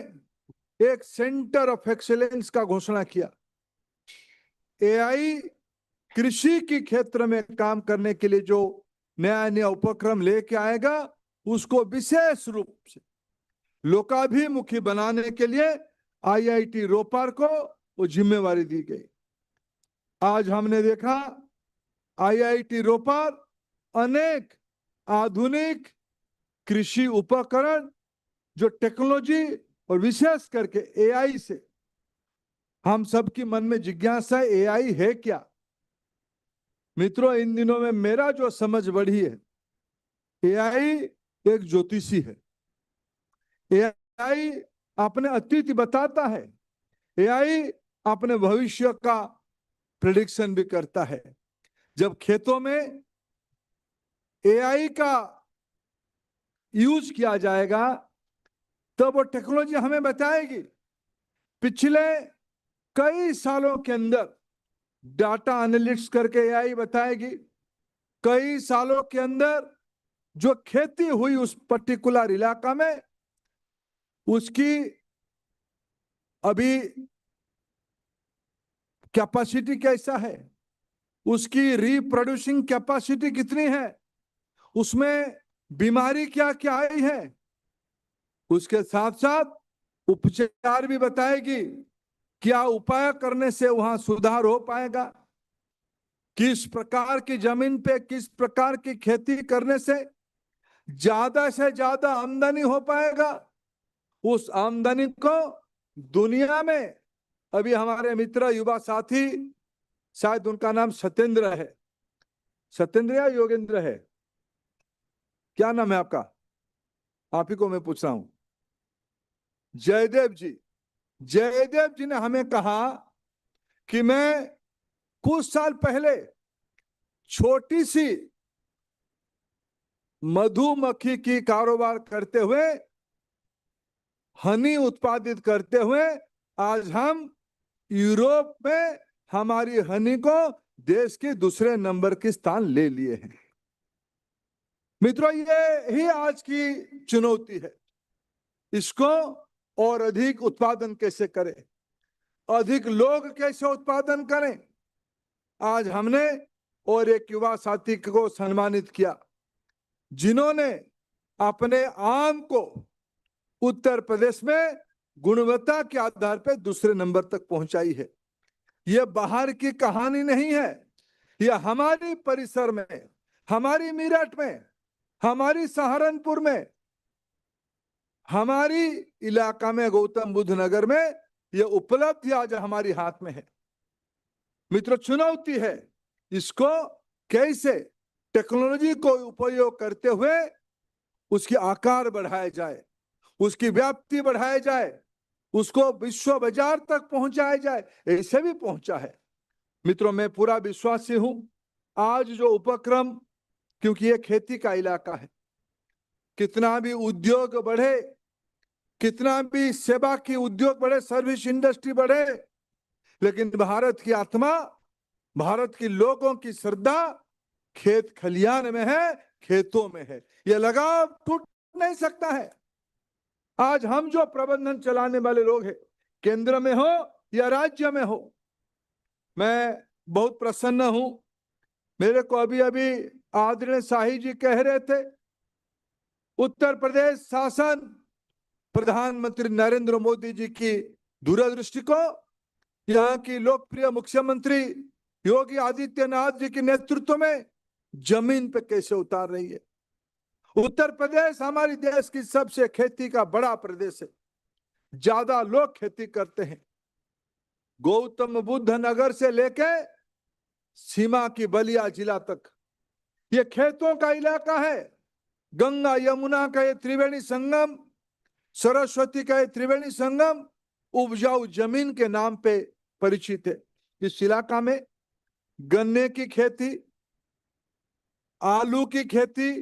एक सेंटर ऑफ एक्सीलेंस का घोषणा किया। AI कृषि के क्षेत्र में काम करने के लिए जो नया नया उपक्रम लेके आएगा, उसको विशेष रूप से लोकाभिमुखी बनाने के लिए IIT रोपार को वो जिम्मेवारी दी गई। आज हमने देखा IIT रोपार अनेक आधुनिक कृषि उपकरण जो टेक्नोलॉजी और विशेष करके AI से, हम सबकी मन में जिज्ञासा है AI है क्या। मित्रों, इन दिनों में मेरा जो समझ बढ़ी है, AI एक ज्योतिषी है। AI अपने अतीत बताता है, AI अपने भविष्य का प्रेडिक्शन भी करता है। जब खेतों में AI का यूज किया जाएगा तब वो टेक्नोलॉजी हमें बताएगी। पिछले कई सालों के अंदर डाटा एनालिटिक्स करके AI बताएगी, कई सालों के अंदर जो खेती हुई उस पर्टिकुलर इलाका में, उसकी अभी कैपेसिटी कैसा है, उसकी रिप्रोड्यूसिंग कैपेसिटी कितनी है, उसमें बीमारी क्या क्या आई है, उसके साथ साथ उपचार भी बताएगी, क्या उपाय करने से वहां सुधार हो पाएगा, किस प्रकार की जमीन पे किस प्रकार की खेती करने से ज्यादा आमदनी हो पाएगा। उस आमदनी को दुनिया में, अभी हमारे मित्र युवा साथी, शायद उनका नाम सत्येंद्र है, सत्येंद्र या योगेंद्र है, क्या नाम है आपका? आप ही को मैं पूछ रहा हूं। जयदेव जी ने हमें कहा कि मैं कुछ साल पहले छोटी सी मधुमक्खी की कारोबार करते हुए, हनी उत्पादित करते हुए, आज हम यूरोप में हमारी हनी को देश के दूसरे नंबर के स्थान ले लिए हैं। मित्रों, ये ही आज की चुनौती है। इसको और अधिक उत्पादन कैसे करें, अधिक लोग कैसे उत्पादन करें। आज हमने और एक युवा साथी को सम्मानित किया जिन्होंने अपने आम को उत्तर प्रदेश में गुणवत्ता के आधार पर दूसरे नंबर तक पहुंचाई है। यह बाहर की कहानी नहीं है, यह हमारी परिसर में, हमारी मेरठ में, हमारी सहारनपुर में, हमारी इलाका में गौतम बुद्ध नगर में यह उपलब्धि आज हमारी हाथ में है। मित्रों, चुनौती है इसको कैसे टेक्नोलॉजी को उपयोग करते हुए उसकी आकार बढ़ाया जाए, उसकी व्याप्ति बढ़ाया जाए, उसको विश्व बाजार तक पहुंचाया जाए। ऐसे भी पहुंचा है। मित्रों, मैं पूरा विश्वासी हूं आज जो उपक्रम, क्योंकि ये खेती का इलाका है, कितना भी उद्योग बढ़े, कितना भी सेवा की उद्योग बढ़े, सर्विस इंडस्ट्री बढ़े, लेकिन भारत की आत्मा, भारत के लोगों की श्रद्धा खेत खलियान में है, खेतों में है। यह लगाव टूट नहीं सकता है। आज हम जो प्रबंधन चलाने वाले लोग हैं, केंद्र में हो या राज्य में हो, मैं बहुत प्रसन्न हूं। मेरे को अभी अभी आदरणीय शाही जी कह रहे थे, उत्तर प्रदेश शासन प्रधानमंत्री नरेंद्र मोदी जी की दूरदृष्टि को, यहाँ की लोकप्रिय मुख्यमंत्री योगी आदित्यनाथ जी के नेतृत्व में जमीन पे कैसे उतार रही है। उत्तर प्रदेश हमारी देश की सबसे खेती का बड़ा प्रदेश है, ज्यादा लोग खेती करते हैं। गौतम बुद्ध नगर से लेके सीमा की बलिया जिला तक ये खेतों का इलाका है। गंगा यमुना का ये त्रिवेणी संगम, सरस्वती का ये त्रिवेणी संगम उपजाऊ जमीन के नाम पे परिचित है। इस इलाका में गन्ने की खेती, आलू की खेती,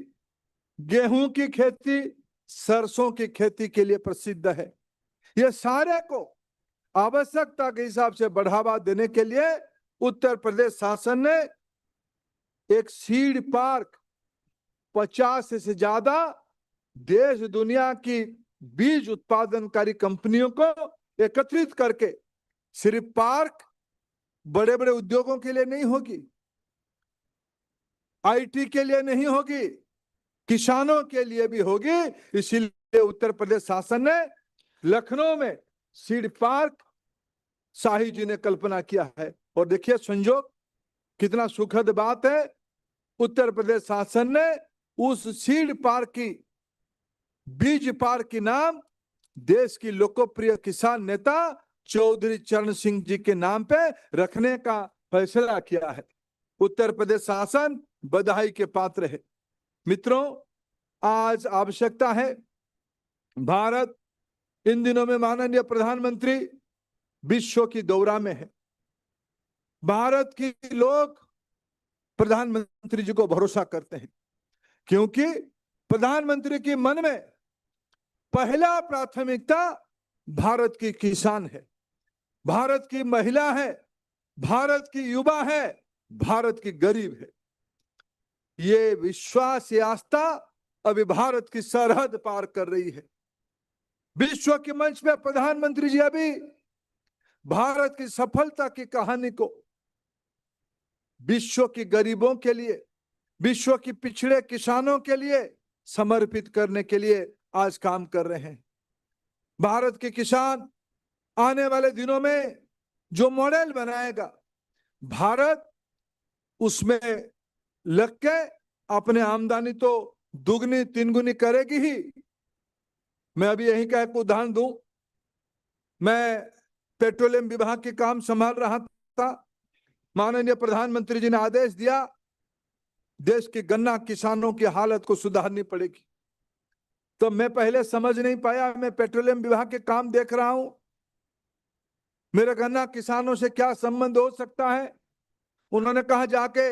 गेहूं की खेती, सरसों की खेती के लिए प्रसिद्ध है। ये सारे को आवश्यकता के हिसाब से बढ़ावा देने के लिए उत्तर प्रदेश शासन ने एक सीड पार्क 50 से ज्यादा देश दुनिया की बीज उत्पादनकारी कंपनियों को एकत्रित करके, सिर्फ पार्क बड़े बड़े उद्योगों के लिए नहीं होगी, आईटी के लिए नहीं होगी, किसानों के लिए भी होगी। इसीलिए उत्तर प्रदेश शासन ने लखनऊ में सीड पार्क शाही जी ने कल्पना किया है। और देखिए संजोग कितना सुखद बात है, उत्तर प्रदेश शासन ने उस सीड पार्क की, बीज पार्क की नाम देश की लोकप्रिय किसान नेता चौधरी चरण सिंह जी के नाम पे रखने का फैसला किया है। उत्तर प्रदेश शासन बधाई के पात्र है। मित्रों, आज आवश्यकता है, भारत इन दिनों में माननीय प्रधानमंत्री विश्व की दौरा में है। भारत के लोग प्रधानमंत्री जी को भरोसा करते हैं, क्योंकि प्रधानमंत्री के मन में पहला प्राथमिकता भारत की किसान है, भारत की महिला है, भारत की युवा है, भारत की गरीब है। ये विश्वास, ये आस्था अभी भारत की सरहद पार कर रही है। विश्व के मंच पे प्रधानमंत्री जी अभी भारत की सफलता की कहानी को विश्व के गरीबों के लिए, विश्व के पिछड़े किसानों के लिए समर्पित करने के लिए आज काम कर रहे हैं। भारत के किसान आने वाले दिनों में जो मॉडल बनाएगा, भारत उसमें लग के अपने आमदनी तो दुगनी तिनगुनी करेगी ही। मैं अभी यही का एक उदाहरण दूं, मैं पेट्रोलियम विभाग के काम संभाल रहा था। माननीय प्रधानमंत्री जी ने आदेश दिया, देश के गन्ना किसानों की हालत को सुधारनी पड़ेगी। तो मैं पहले समझ नहीं पाया, मैं पेट्रोलियम विभाग के काम देख रहा हूं, मेरे गन्ना किसानों से क्या संबंध हो सकता है। उन्होंने कहा जाके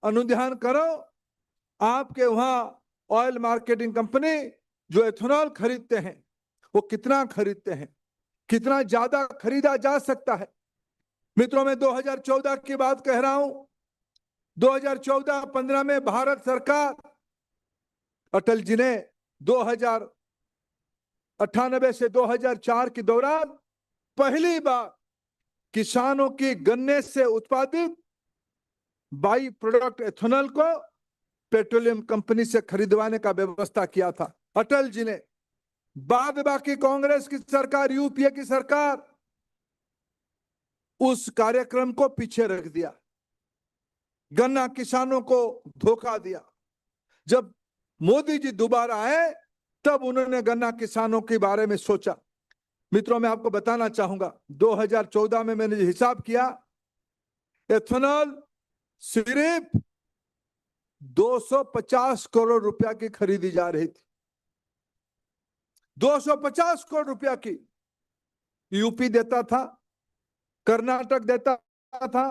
अनुध्यान करो, आपके वहां ऑयल मार्केटिंग कंपनी जो एथेनॉल खरीदते हैं वो कितना खरीदते हैं, कितना ज्यादा खरीदा जा सकता है। मित्रों, मैं 2014 की बात कह रहा हूं, 2014-15 में भारत सरकार, अटल जी ने 1998 से 2004 के दौरान पहली बार किसानों की गन्ने से उत्पादित बाई प्रोडक्ट एथेनॉल को पेट्रोलियम कंपनी से खरीदवाने का व्यवस्था किया था अटल जी ने। बाद बाकी कांग्रेस की सरकार, यूपीए की सरकार उस कार्यक्रम को पीछे रख दिया, गन्ना किसानों को धोखा दिया। जब मोदी जी दोबारा आए तब उन्होंने गन्ना किसानों के बारे में सोचा। मित्रों, मैं आपको बताना चाहूंगा 2014 में मैंने हिसाब किया, एथेनॉल सिर्फ 250 करोड़ रुपया की खरीदी जा रही थी। 250 करोड़ रुपया की यूपी देता था, कर्नाटक देता था,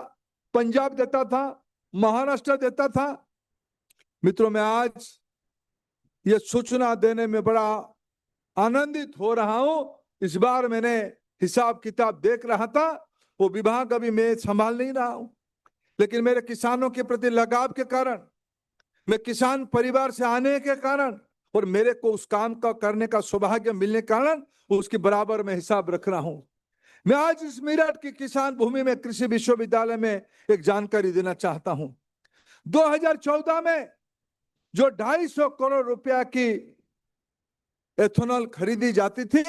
पंजाब देता था, महाराष्ट्र देता था। मित्रों, मैं आज यह सूचना देने में बड़ा आनंदित हो रहा हूं। इस बार मैंने हिसाब किताब देख रहा था, वो विभाग अभी मैं संभाल नहीं रहा हूं, लेकिन मेरे किसानों के प्रति लगाव के कारण, मैं किसान परिवार से आने के कारण और मेरे को उस काम का करने का सौभाग्य मिलने के कारण उसके बराबर में हिसाब रख रहा हूं। मैं आज इस मेरठ की किसान भूमि में कृषि विश्वविद्यालय में एक जानकारी देना चाहता हूं। 2014 में जो 250 करोड़ रुपया की एथेनॉल खरीदी जाती थी,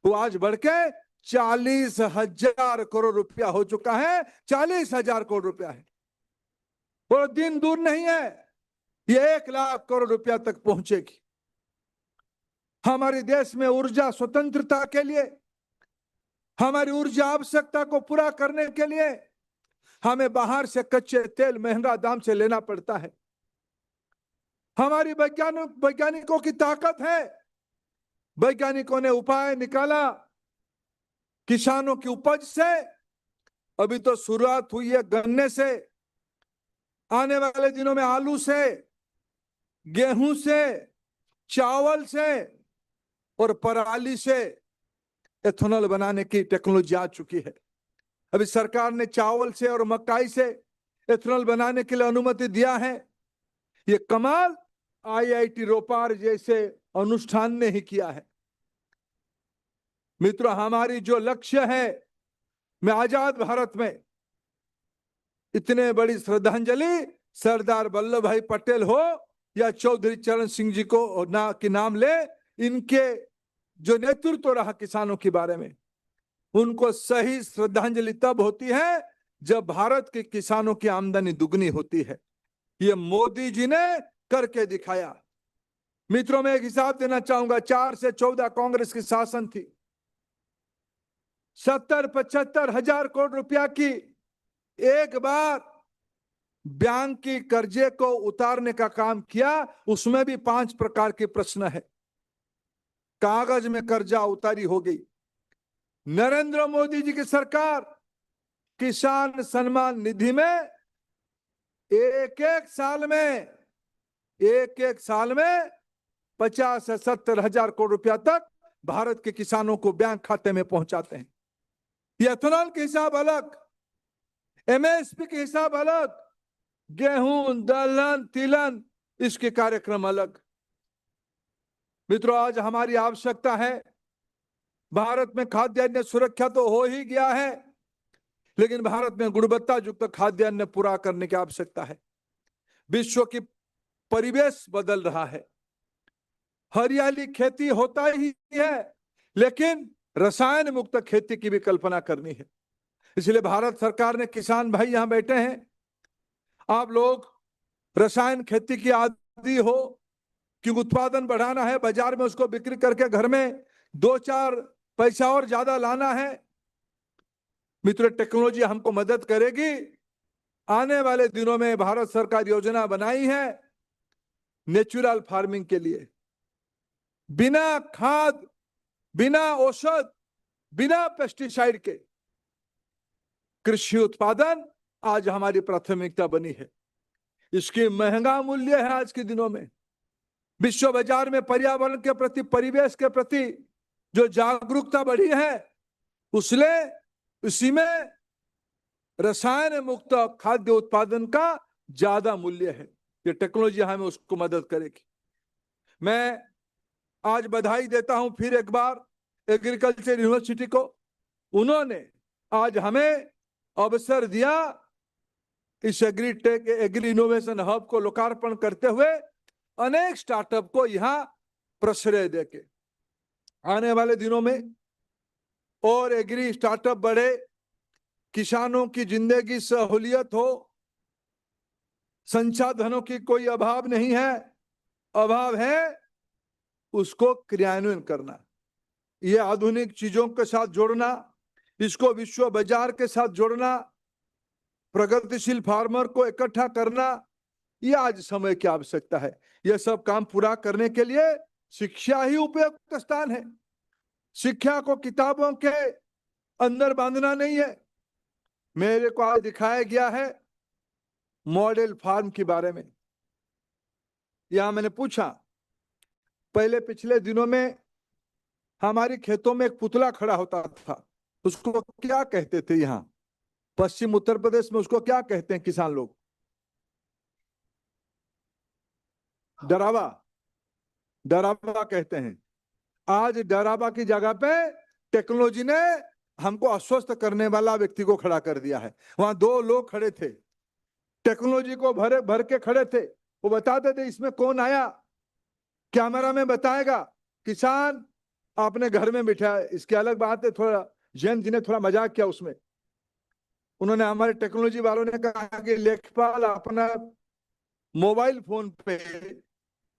वो आज बढ़ के 40,000 करोड़ रुपया हो चुका है। 40,000 करोड़ रुपया है और दिन दूर नहीं है, ये 1 लाख करोड़ रुपया तक पहुंचेगी। हमारे देश में ऊर्जा स्वतंत्रता के लिए, हमारी ऊर्जा आवश्यकता को पूरा करने के लिए हमें बाहर से कच्चे तेल महंगा दाम से लेना पड़ता है। हमारी वैज्ञानिकों की ताकत है, वैज्ञानिकों ने उपाय निकाला किसानों की उपज से। अभी तो शुरुआत हुई है गन्ने से, आने वाले दिनों में आलू से, गेहूं से, चावल से और पराली से एथेनॉल बनाने की टेक्नोलॉजी आ चुकी है। अभी सरकार ने चावल से और मकाई से एथेनॉल बनाने के लिए अनुमति दिया है। ये कमाल आईआईटी रोपार जैसे अनुष्ठान ने ही किया है। मित्रों, हमारी जो लक्ष्य है, मैं आजाद भारत में इतने बड़ी श्रद्धांजलि सरदार वल्लभ भाई पटेल हो या चौधरी चरण सिंह जी को के नाम ले, इनके जो नेतृत्व रहा किसानों के बारे में, उनको सही श्रद्धांजलि तब होती है जब भारत के किसानों की आमदनी दुगनी होती है। ये मोदी जी ने करके दिखाया। मित्रों, मैं एक हिसाब देना चाहूंगा। 4 से 14 कांग्रेस की शासन थी, 70-75 हजार करोड़ रुपया की एक बार बैंक की कर्जे को उतारने का काम किया। उसमें भी 5 प्रकार के प्रश्न है। कागज में कर्जा उतारी हो गई। नरेंद्र मोदी जी की सरकार किसान सम्मान निधि में एक एक साल में 50 से 70 हजार करोड़ रुपया तक भारत के किसानों को बैंक खाते में पहुंचाते हैं। ये एथेनॉल के हिसाब अलग, एमएसपी के हिसाब अलग, गेहूं, दलहन, तिलहन, इसके कार्यक्रम अलग। मित्रों, आज हमारी आवश्यकता है, भारत में खाद्यान्न सुरक्षा तो हो ही गया है, लेकिन भारत में गुणवत्ता युक्त खाद्यान्न पूरा करने की आवश्यकता है। विश्व की परिवेश बदल रहा है, हरियाली खेती होता ही है, लेकिन रसायन मुक्त खेती की भी कल्पना करनी है। इसलिए भारत सरकार ने, किसान भाई यहां बैठे हैं, आप लोग रसायन खेती की आदी हो कि उत्पादन बढ़ाना है, बाजार में उसको बिक्री करके घर में 2-4 पैसा और ज्यादा लाना है। मित्रों, टेक्नोलॉजी हमको मदद करेगी। आने वाले दिनों में भारत सरकार योजना बनाई है नेचुरल फार्मिंग के लिए, बिना खाद, बिना औषध, बिना पेस्टिसाइड के कृषि उत्पादन आज हमारी प्राथमिकता बनी है। इसकी महंगा मूल्य है आज के दिनों में। विश्व बाजार में पर्यावरण के प्रति, परिवेश के प्रति जो जागरूकता बढ़ी है, उसी में रसायन मुक्त खाद्य उत्पादन का ज्यादा मूल्य है। ये टेक्नोलॉजी हमें उसको मदद करेगी। मैं आज बधाई देता हूं फिर एक बार एग्रीकल्चर यूनिवर्सिटी को। उन्होंने आज हमें अवसर दिया इस एग्री इनोवेशन हब को लोकार्पण करते हुए अनेक स्टार्टअप को यहां प्रश्रय देके। आने वाले दिनों में और एग्री स्टार्टअप बढ़े, किसानों की जिंदगी सहूलियत हो। संसाधनों की कोई अभाव नहीं है, अभाव है उसको क्रियान्वयन करना, ये आधुनिक चीजों के साथ जोड़ना, इसको विश्व बाजार के साथ जोड़ना, प्रगतिशील फार्मर को इकट्ठा करना, ये आज समय की आवश्यकता है। यह सब काम पूरा करने के लिए शिक्षा ही उपयुक्त स्थान है। शिक्षा को किताबों के अंदर बांधना नहीं है। मेरे को आज दिखाया गया है मॉडल फार्म के बारे में। यहां मैंने पूछा, पहले पिछले दिनों में हमारे खेतों में एक पुतला खड़ा होता था, उसको क्या कहते थे? यहां पश्चिम उत्तर प्रदेश में उसको क्या कहते हैं किसान लोग? डरावा, डरावा कहते हैं। आज डरावा की जगह पे टेक्नोलॉजी ने हमको अस्वस्थ करने वाला व्यक्ति को खड़ा कर दिया है। वहां दो लोग खड़े थे, टेक्नोलॉजी को भर के खड़े थे। वो बताते थे इसमें कौन आया, कैमरा में बताएगा। किसान अपने घर में बैठा है, इसकी अलग बात है। थोड़ा जैन जी ने थोड़ा मजाक किया उसमें। उन्होंने, हमारे टेक्नोलॉजी वालों ने कहा कि लेखपाल अपना मोबाइल फोन पे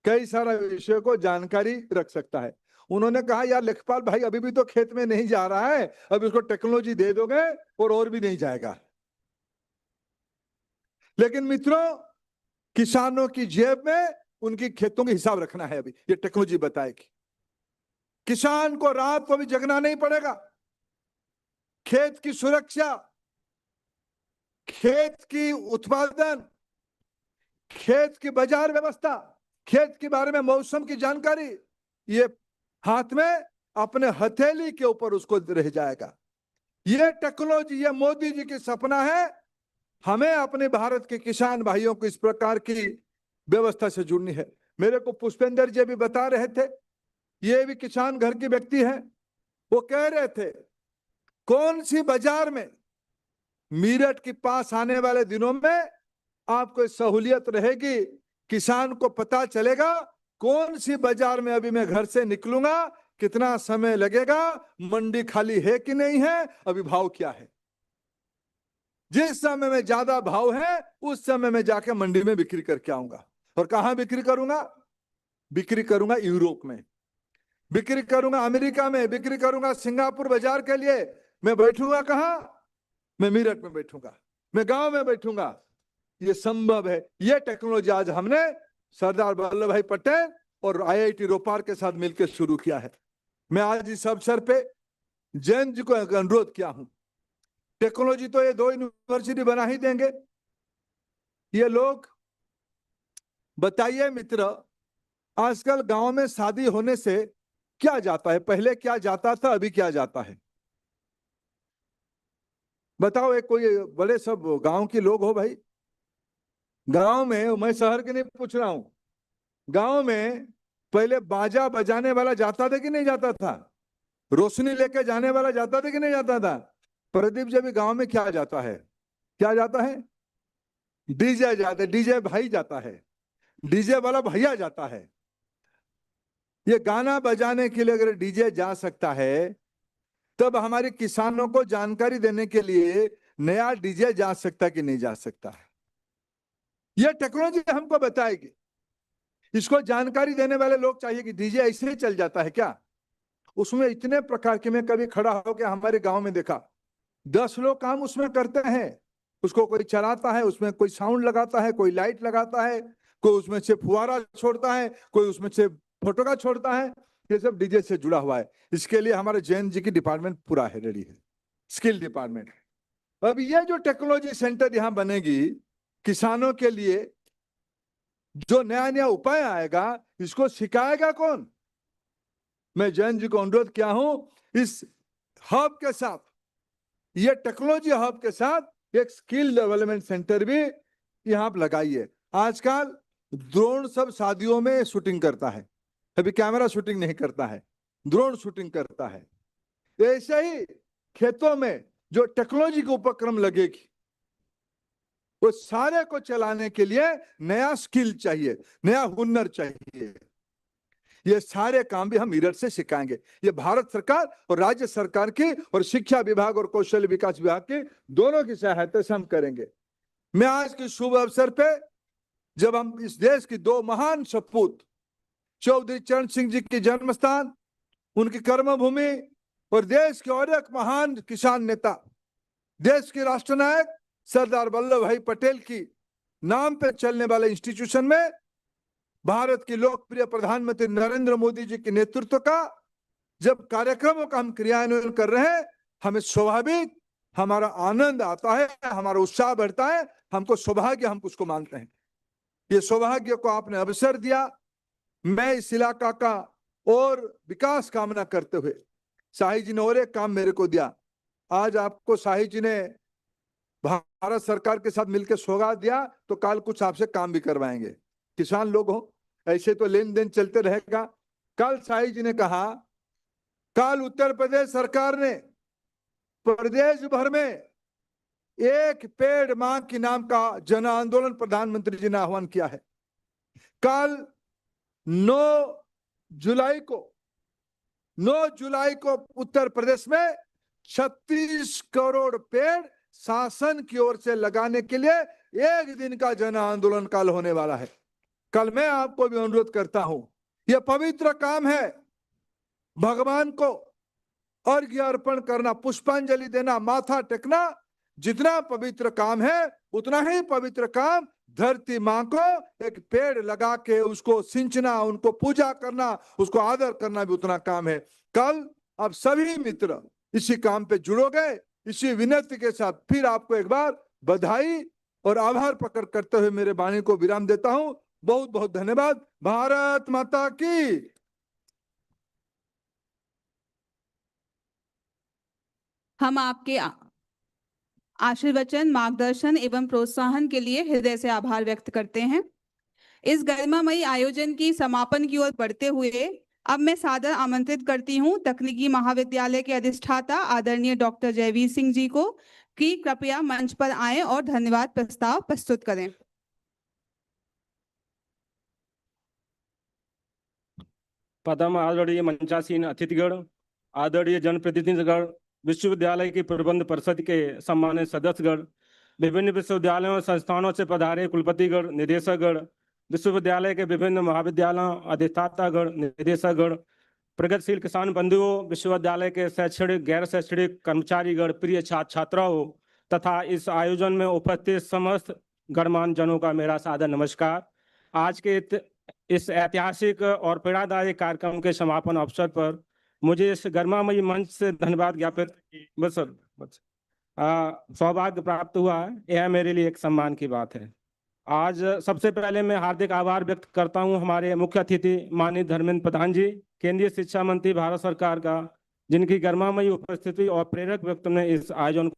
कई सारा विषय को जानकारी रख सकता है। उन्होंने कहा यार लेखपाल भाई अभी भी तो खेत में नहीं जा रहा है, अब इसको टेक्नोलॉजी दे दोगे और भी नहीं जाएगा। लेकिन मित्रों, किसानों की जेब में उनकी खेतों के हिसाब रखना है, अभी ये टेक्नोलॉजी बताएगी। किसान को रात को भी जगना नहीं पड़ेगा। खेत की सुरक्षा, खेत की उत्पादन, खेत की बाजार व्यवस्था, खेत के बारे में मौसम की जानकारी, ये हाथ में अपने हथेली के ऊपर उसको रह जाएगा। ये टेक्नोलॉजी, ये मोदी जी की सपना है। हमें अपने भारत के किसान भाइयों को इस प्रकार की व्यवस्था से जुड़नी है। मेरे को पुष्पेंद्र जी भी बता रहे थे, ये भी किसान घर के व्यक्ति हैं। वो कह रहे थे कौन सी बाजार में मीरठ के पास आने वाले दिनों में आपको सहूलियत रहेगी, किसान को पता चलेगा कौन सी बाजार में अभी मैं घर से निकलूंगा, कितना समय लगेगा, मंडी खाली है कि नहीं है, अभी भाव क्या है। जिस समय में ज्यादा भाव है उस समय में जाके मंडी में बिक्री करके आऊंगा। और कहां बिक्री करूंगा? बिक्री करूंगा यूरोप में, बिक्री करूंगा अमेरिका में, बिक्री करूंगा सिंगापुर बाजार के लिए। मैं बैठूंगा कहां? मैं मीरठ में बैठूंगा, मैं गांव में बैठूंगा। ये संभव है। ये टेक्नोलॉजी आज हमने सरदार वल्लभ भाई पटेल और IIT रोपार के साथ मिलकर शुरू किया है। मैं आज इस अवसर पे जैन जी को अनुरोध किया हूं, टेक्नोलॉजी तो ये 2 यूनिवर्सिटी बना ही देंगे ये लोग। बताइए मित्र, आजकल गांव में शादी होने से क्या जाता है? पहले क्या जाता था, अभी क्या जाता है? बताओ। एक कोई बड़े सब गांव के लोग हो भाई, गांव में, मैं शहर के नहीं पूछ रहा हूं, गांव में पहले बाजा बजाने वाला जाता था कि नहीं जाता था? रोशनी लेके जाने वाला जाता था कि नहीं जाता था? प्रदीप जी भी गांव में क्या जाता है? क्या जाता है? डीजे जाता है, डीजे भाई जाता है, डीजे वाला भैया जाता है। ये गाना बजाने के लिए अगर डीजे जा सकता है, तब हमारे किसानों को जानकारी देने के लिए नया डीजे जा सकता कि नहीं जा सकता है? यह टेक्नोलॉजी हमको बताएगी। इसको जानकारी देने वाले लोग चाहिए कि डीजे ऐसे ही चल जाता है क्या? उसमें इतने प्रकार के, मैं कभी खड़ा होकर हमारे गांव में देखा 10 लोग काम उसमें करते हैं। उसको कोई चलाता है, उसमें कोई साउंड लगाता है, कोई लाइट लगाता है, कोई उसमें से फुहारा छोड़ता है, कोई उसमें से फोटोका छोड़ता है। ये सब डीजे से जुड़ा हुआ है। इसके लिए हमारे जैन जी की डिपार्टमेंट पूरा है, रेडी है, स्किल डिपार्टमेंट। अब ये जो टेक्नोलॉजी सेंटर यहाँ बनेगी, किसानों के लिए जो नया नया उपाय आएगा, इसको सिखाएगा कौन? मैं जैन जी को अनुरोध किया हूं, इस हब के साथ, ये टेक्नोलॉजी हब के साथ एक स्किल डेवलपमेंट सेंटर भी यहाँ आप लगाइए। आजकल ड्रोन सब शादियों में शूटिंग करता है, अभी कैमरा शूटिंग नहीं करता है, ड्रोन शूटिंग करता है। ऐसे ही खेतों में जो टेक्नोलॉजी के उपक्रम लगेगी, वो सारे को चलाने के लिए नया स्किल चाहिए, नया हुनर चाहिए। ये सारे काम भी हम मिरर से सिखाएंगे। ये भारत सरकार और राज्य सरकार की और शिक्षा विभाग और कौशल विकास विभाग की दोनों की सहायता से हम करेंगे। मैं आज के शुभ अवसर पे, जब हम इस देश की दो महान सपूत चौधरी चरण सिंह जी की जन्म स्थान, उनकी कर्मभूमि और देश के और एक महान किसान नेता, देश के राष्ट्र नायक सरदार वल्लभ भाई पटेल की नाम पे चलने वाले इंस्टीट्यूशन में भारत की लोकप्रिय प्रधानमंत्री नरेंद्र मोदी जी के नेतृत्व का जब कार्यक्रमों का हम क्रियान्वयन कर रहे हैं, हमें स्वाभाविक हमारा आनंद आता है, हमारा उत्साह बढ़ता है, हमको सौभाग्य हम उसको मानते हैं। ये सौभाग्य को आपने अवसर दिया। मैं इस इलाका का और विकास कामना करते हुए, शाही जी ने और एक काम मेरे को दिया। आज आपको शाही जी ने भारत सरकार के साथ मिलकर सौगात दिया, तो कल कुछ आपसे काम भी करवाएंगे। किसान लोग हो, ऐसे तो लेन देन चलते रहेगा। कल शाही जी ने कहा, कल उत्तर प्रदेश सरकार ने प्रदेश भर में एक पेड़ मां के नाम का जन आंदोलन प्रधानमंत्री जी ने आह्वान किया है। कल 9 जुलाई को उत्तर प्रदेश में 36 करोड़ पेड़ शासन की ओर से लगाने के लिए एक दिन का जन आंदोलन कल होने वाला है। कल मैं आपको भी अनुरोध करता हूं, यह पवित्र काम है। भगवान को अर्घ्य अर्पण करना, पुष्पांजलि देना, माथा टेकना जितना पवित्र काम है, उतना ही पवित्र काम धरती मां को एक पेड़ लगा के उसको सिंचना, उनको पूजा करना, उसको आदर करना भी उतना काम है। कल आप सभी मित्र इसी काम पे जुड़ोगे। इसी विनती के साथ फिर आपको एक बार बधाई और आभार प्रकट करते हुए मेरे वाणी को विराम देता हूं। बहुत बहुत धन्यवाद। भारत माता की। हम आपके आशीर्वचन, मार्गदर्शन एवं प्रोत्साहन के लिए हृदय से आभार व्यक्त करते हैं। इस गरिमामयी आयोजन की समापन की ओर बढ़ते हुए अब मैं सादर आमंत्रित करती हूं तकनीकी महाविद्यालय के अधिष्ठाता आदरणीय डॉक्टर जयवीर सिंह जी को कि कृपया मंच पर आएं और धन्यवाद प्रस्ताव प्रस्तुत करें। पदम आदरणीय मंचासीन अतिथिगण, आदरणीय जनप्रतिनिधिगण, विश्वविद्यालय की प्रबंध परिषद के सम्मानित सदस्यगण, विभिन्न विश्वविद्यालयों और संस्थानों से पधारे कुलपतिगण, निदेशकगण, विश्वविद्यालय के विभिन्न महाविद्यालयों अधिष्ठातागण, निदेशकगण, प्रगतिशील किसान बंधुओं, विश्वविद्यालय के शैक्षणिक गैर शैक्षणिक कर्मचारीगण, प्रिय छात्र छात्राओं तथा इस आयोजन में उपस्थित समस्त गणमान्य जनों का मेरा सादर नमस्कार। आज के इस ऐतिहासिक और प्रेरणादायक कार्यक्रम के समापन अवसर पर मुझे इस गरिमामयी मंच से धन्यवाद ज्ञापित सौभाग्य प्राप्त हुआ है। यह मेरे लिए एक सम्मान की बात है। आज सबसे पहले मैं हार्दिक आभार व्यक्त करता हूं हमारे मुख्य अतिथि माननीय धर्मेंद्र प्रधान जी, केंद्रीय शिक्षा मंत्री भारत सरकार का, जिनकी गरिमामयी उपस्थिति और प्रेरक व्यक्तित्व ने इस आयोजन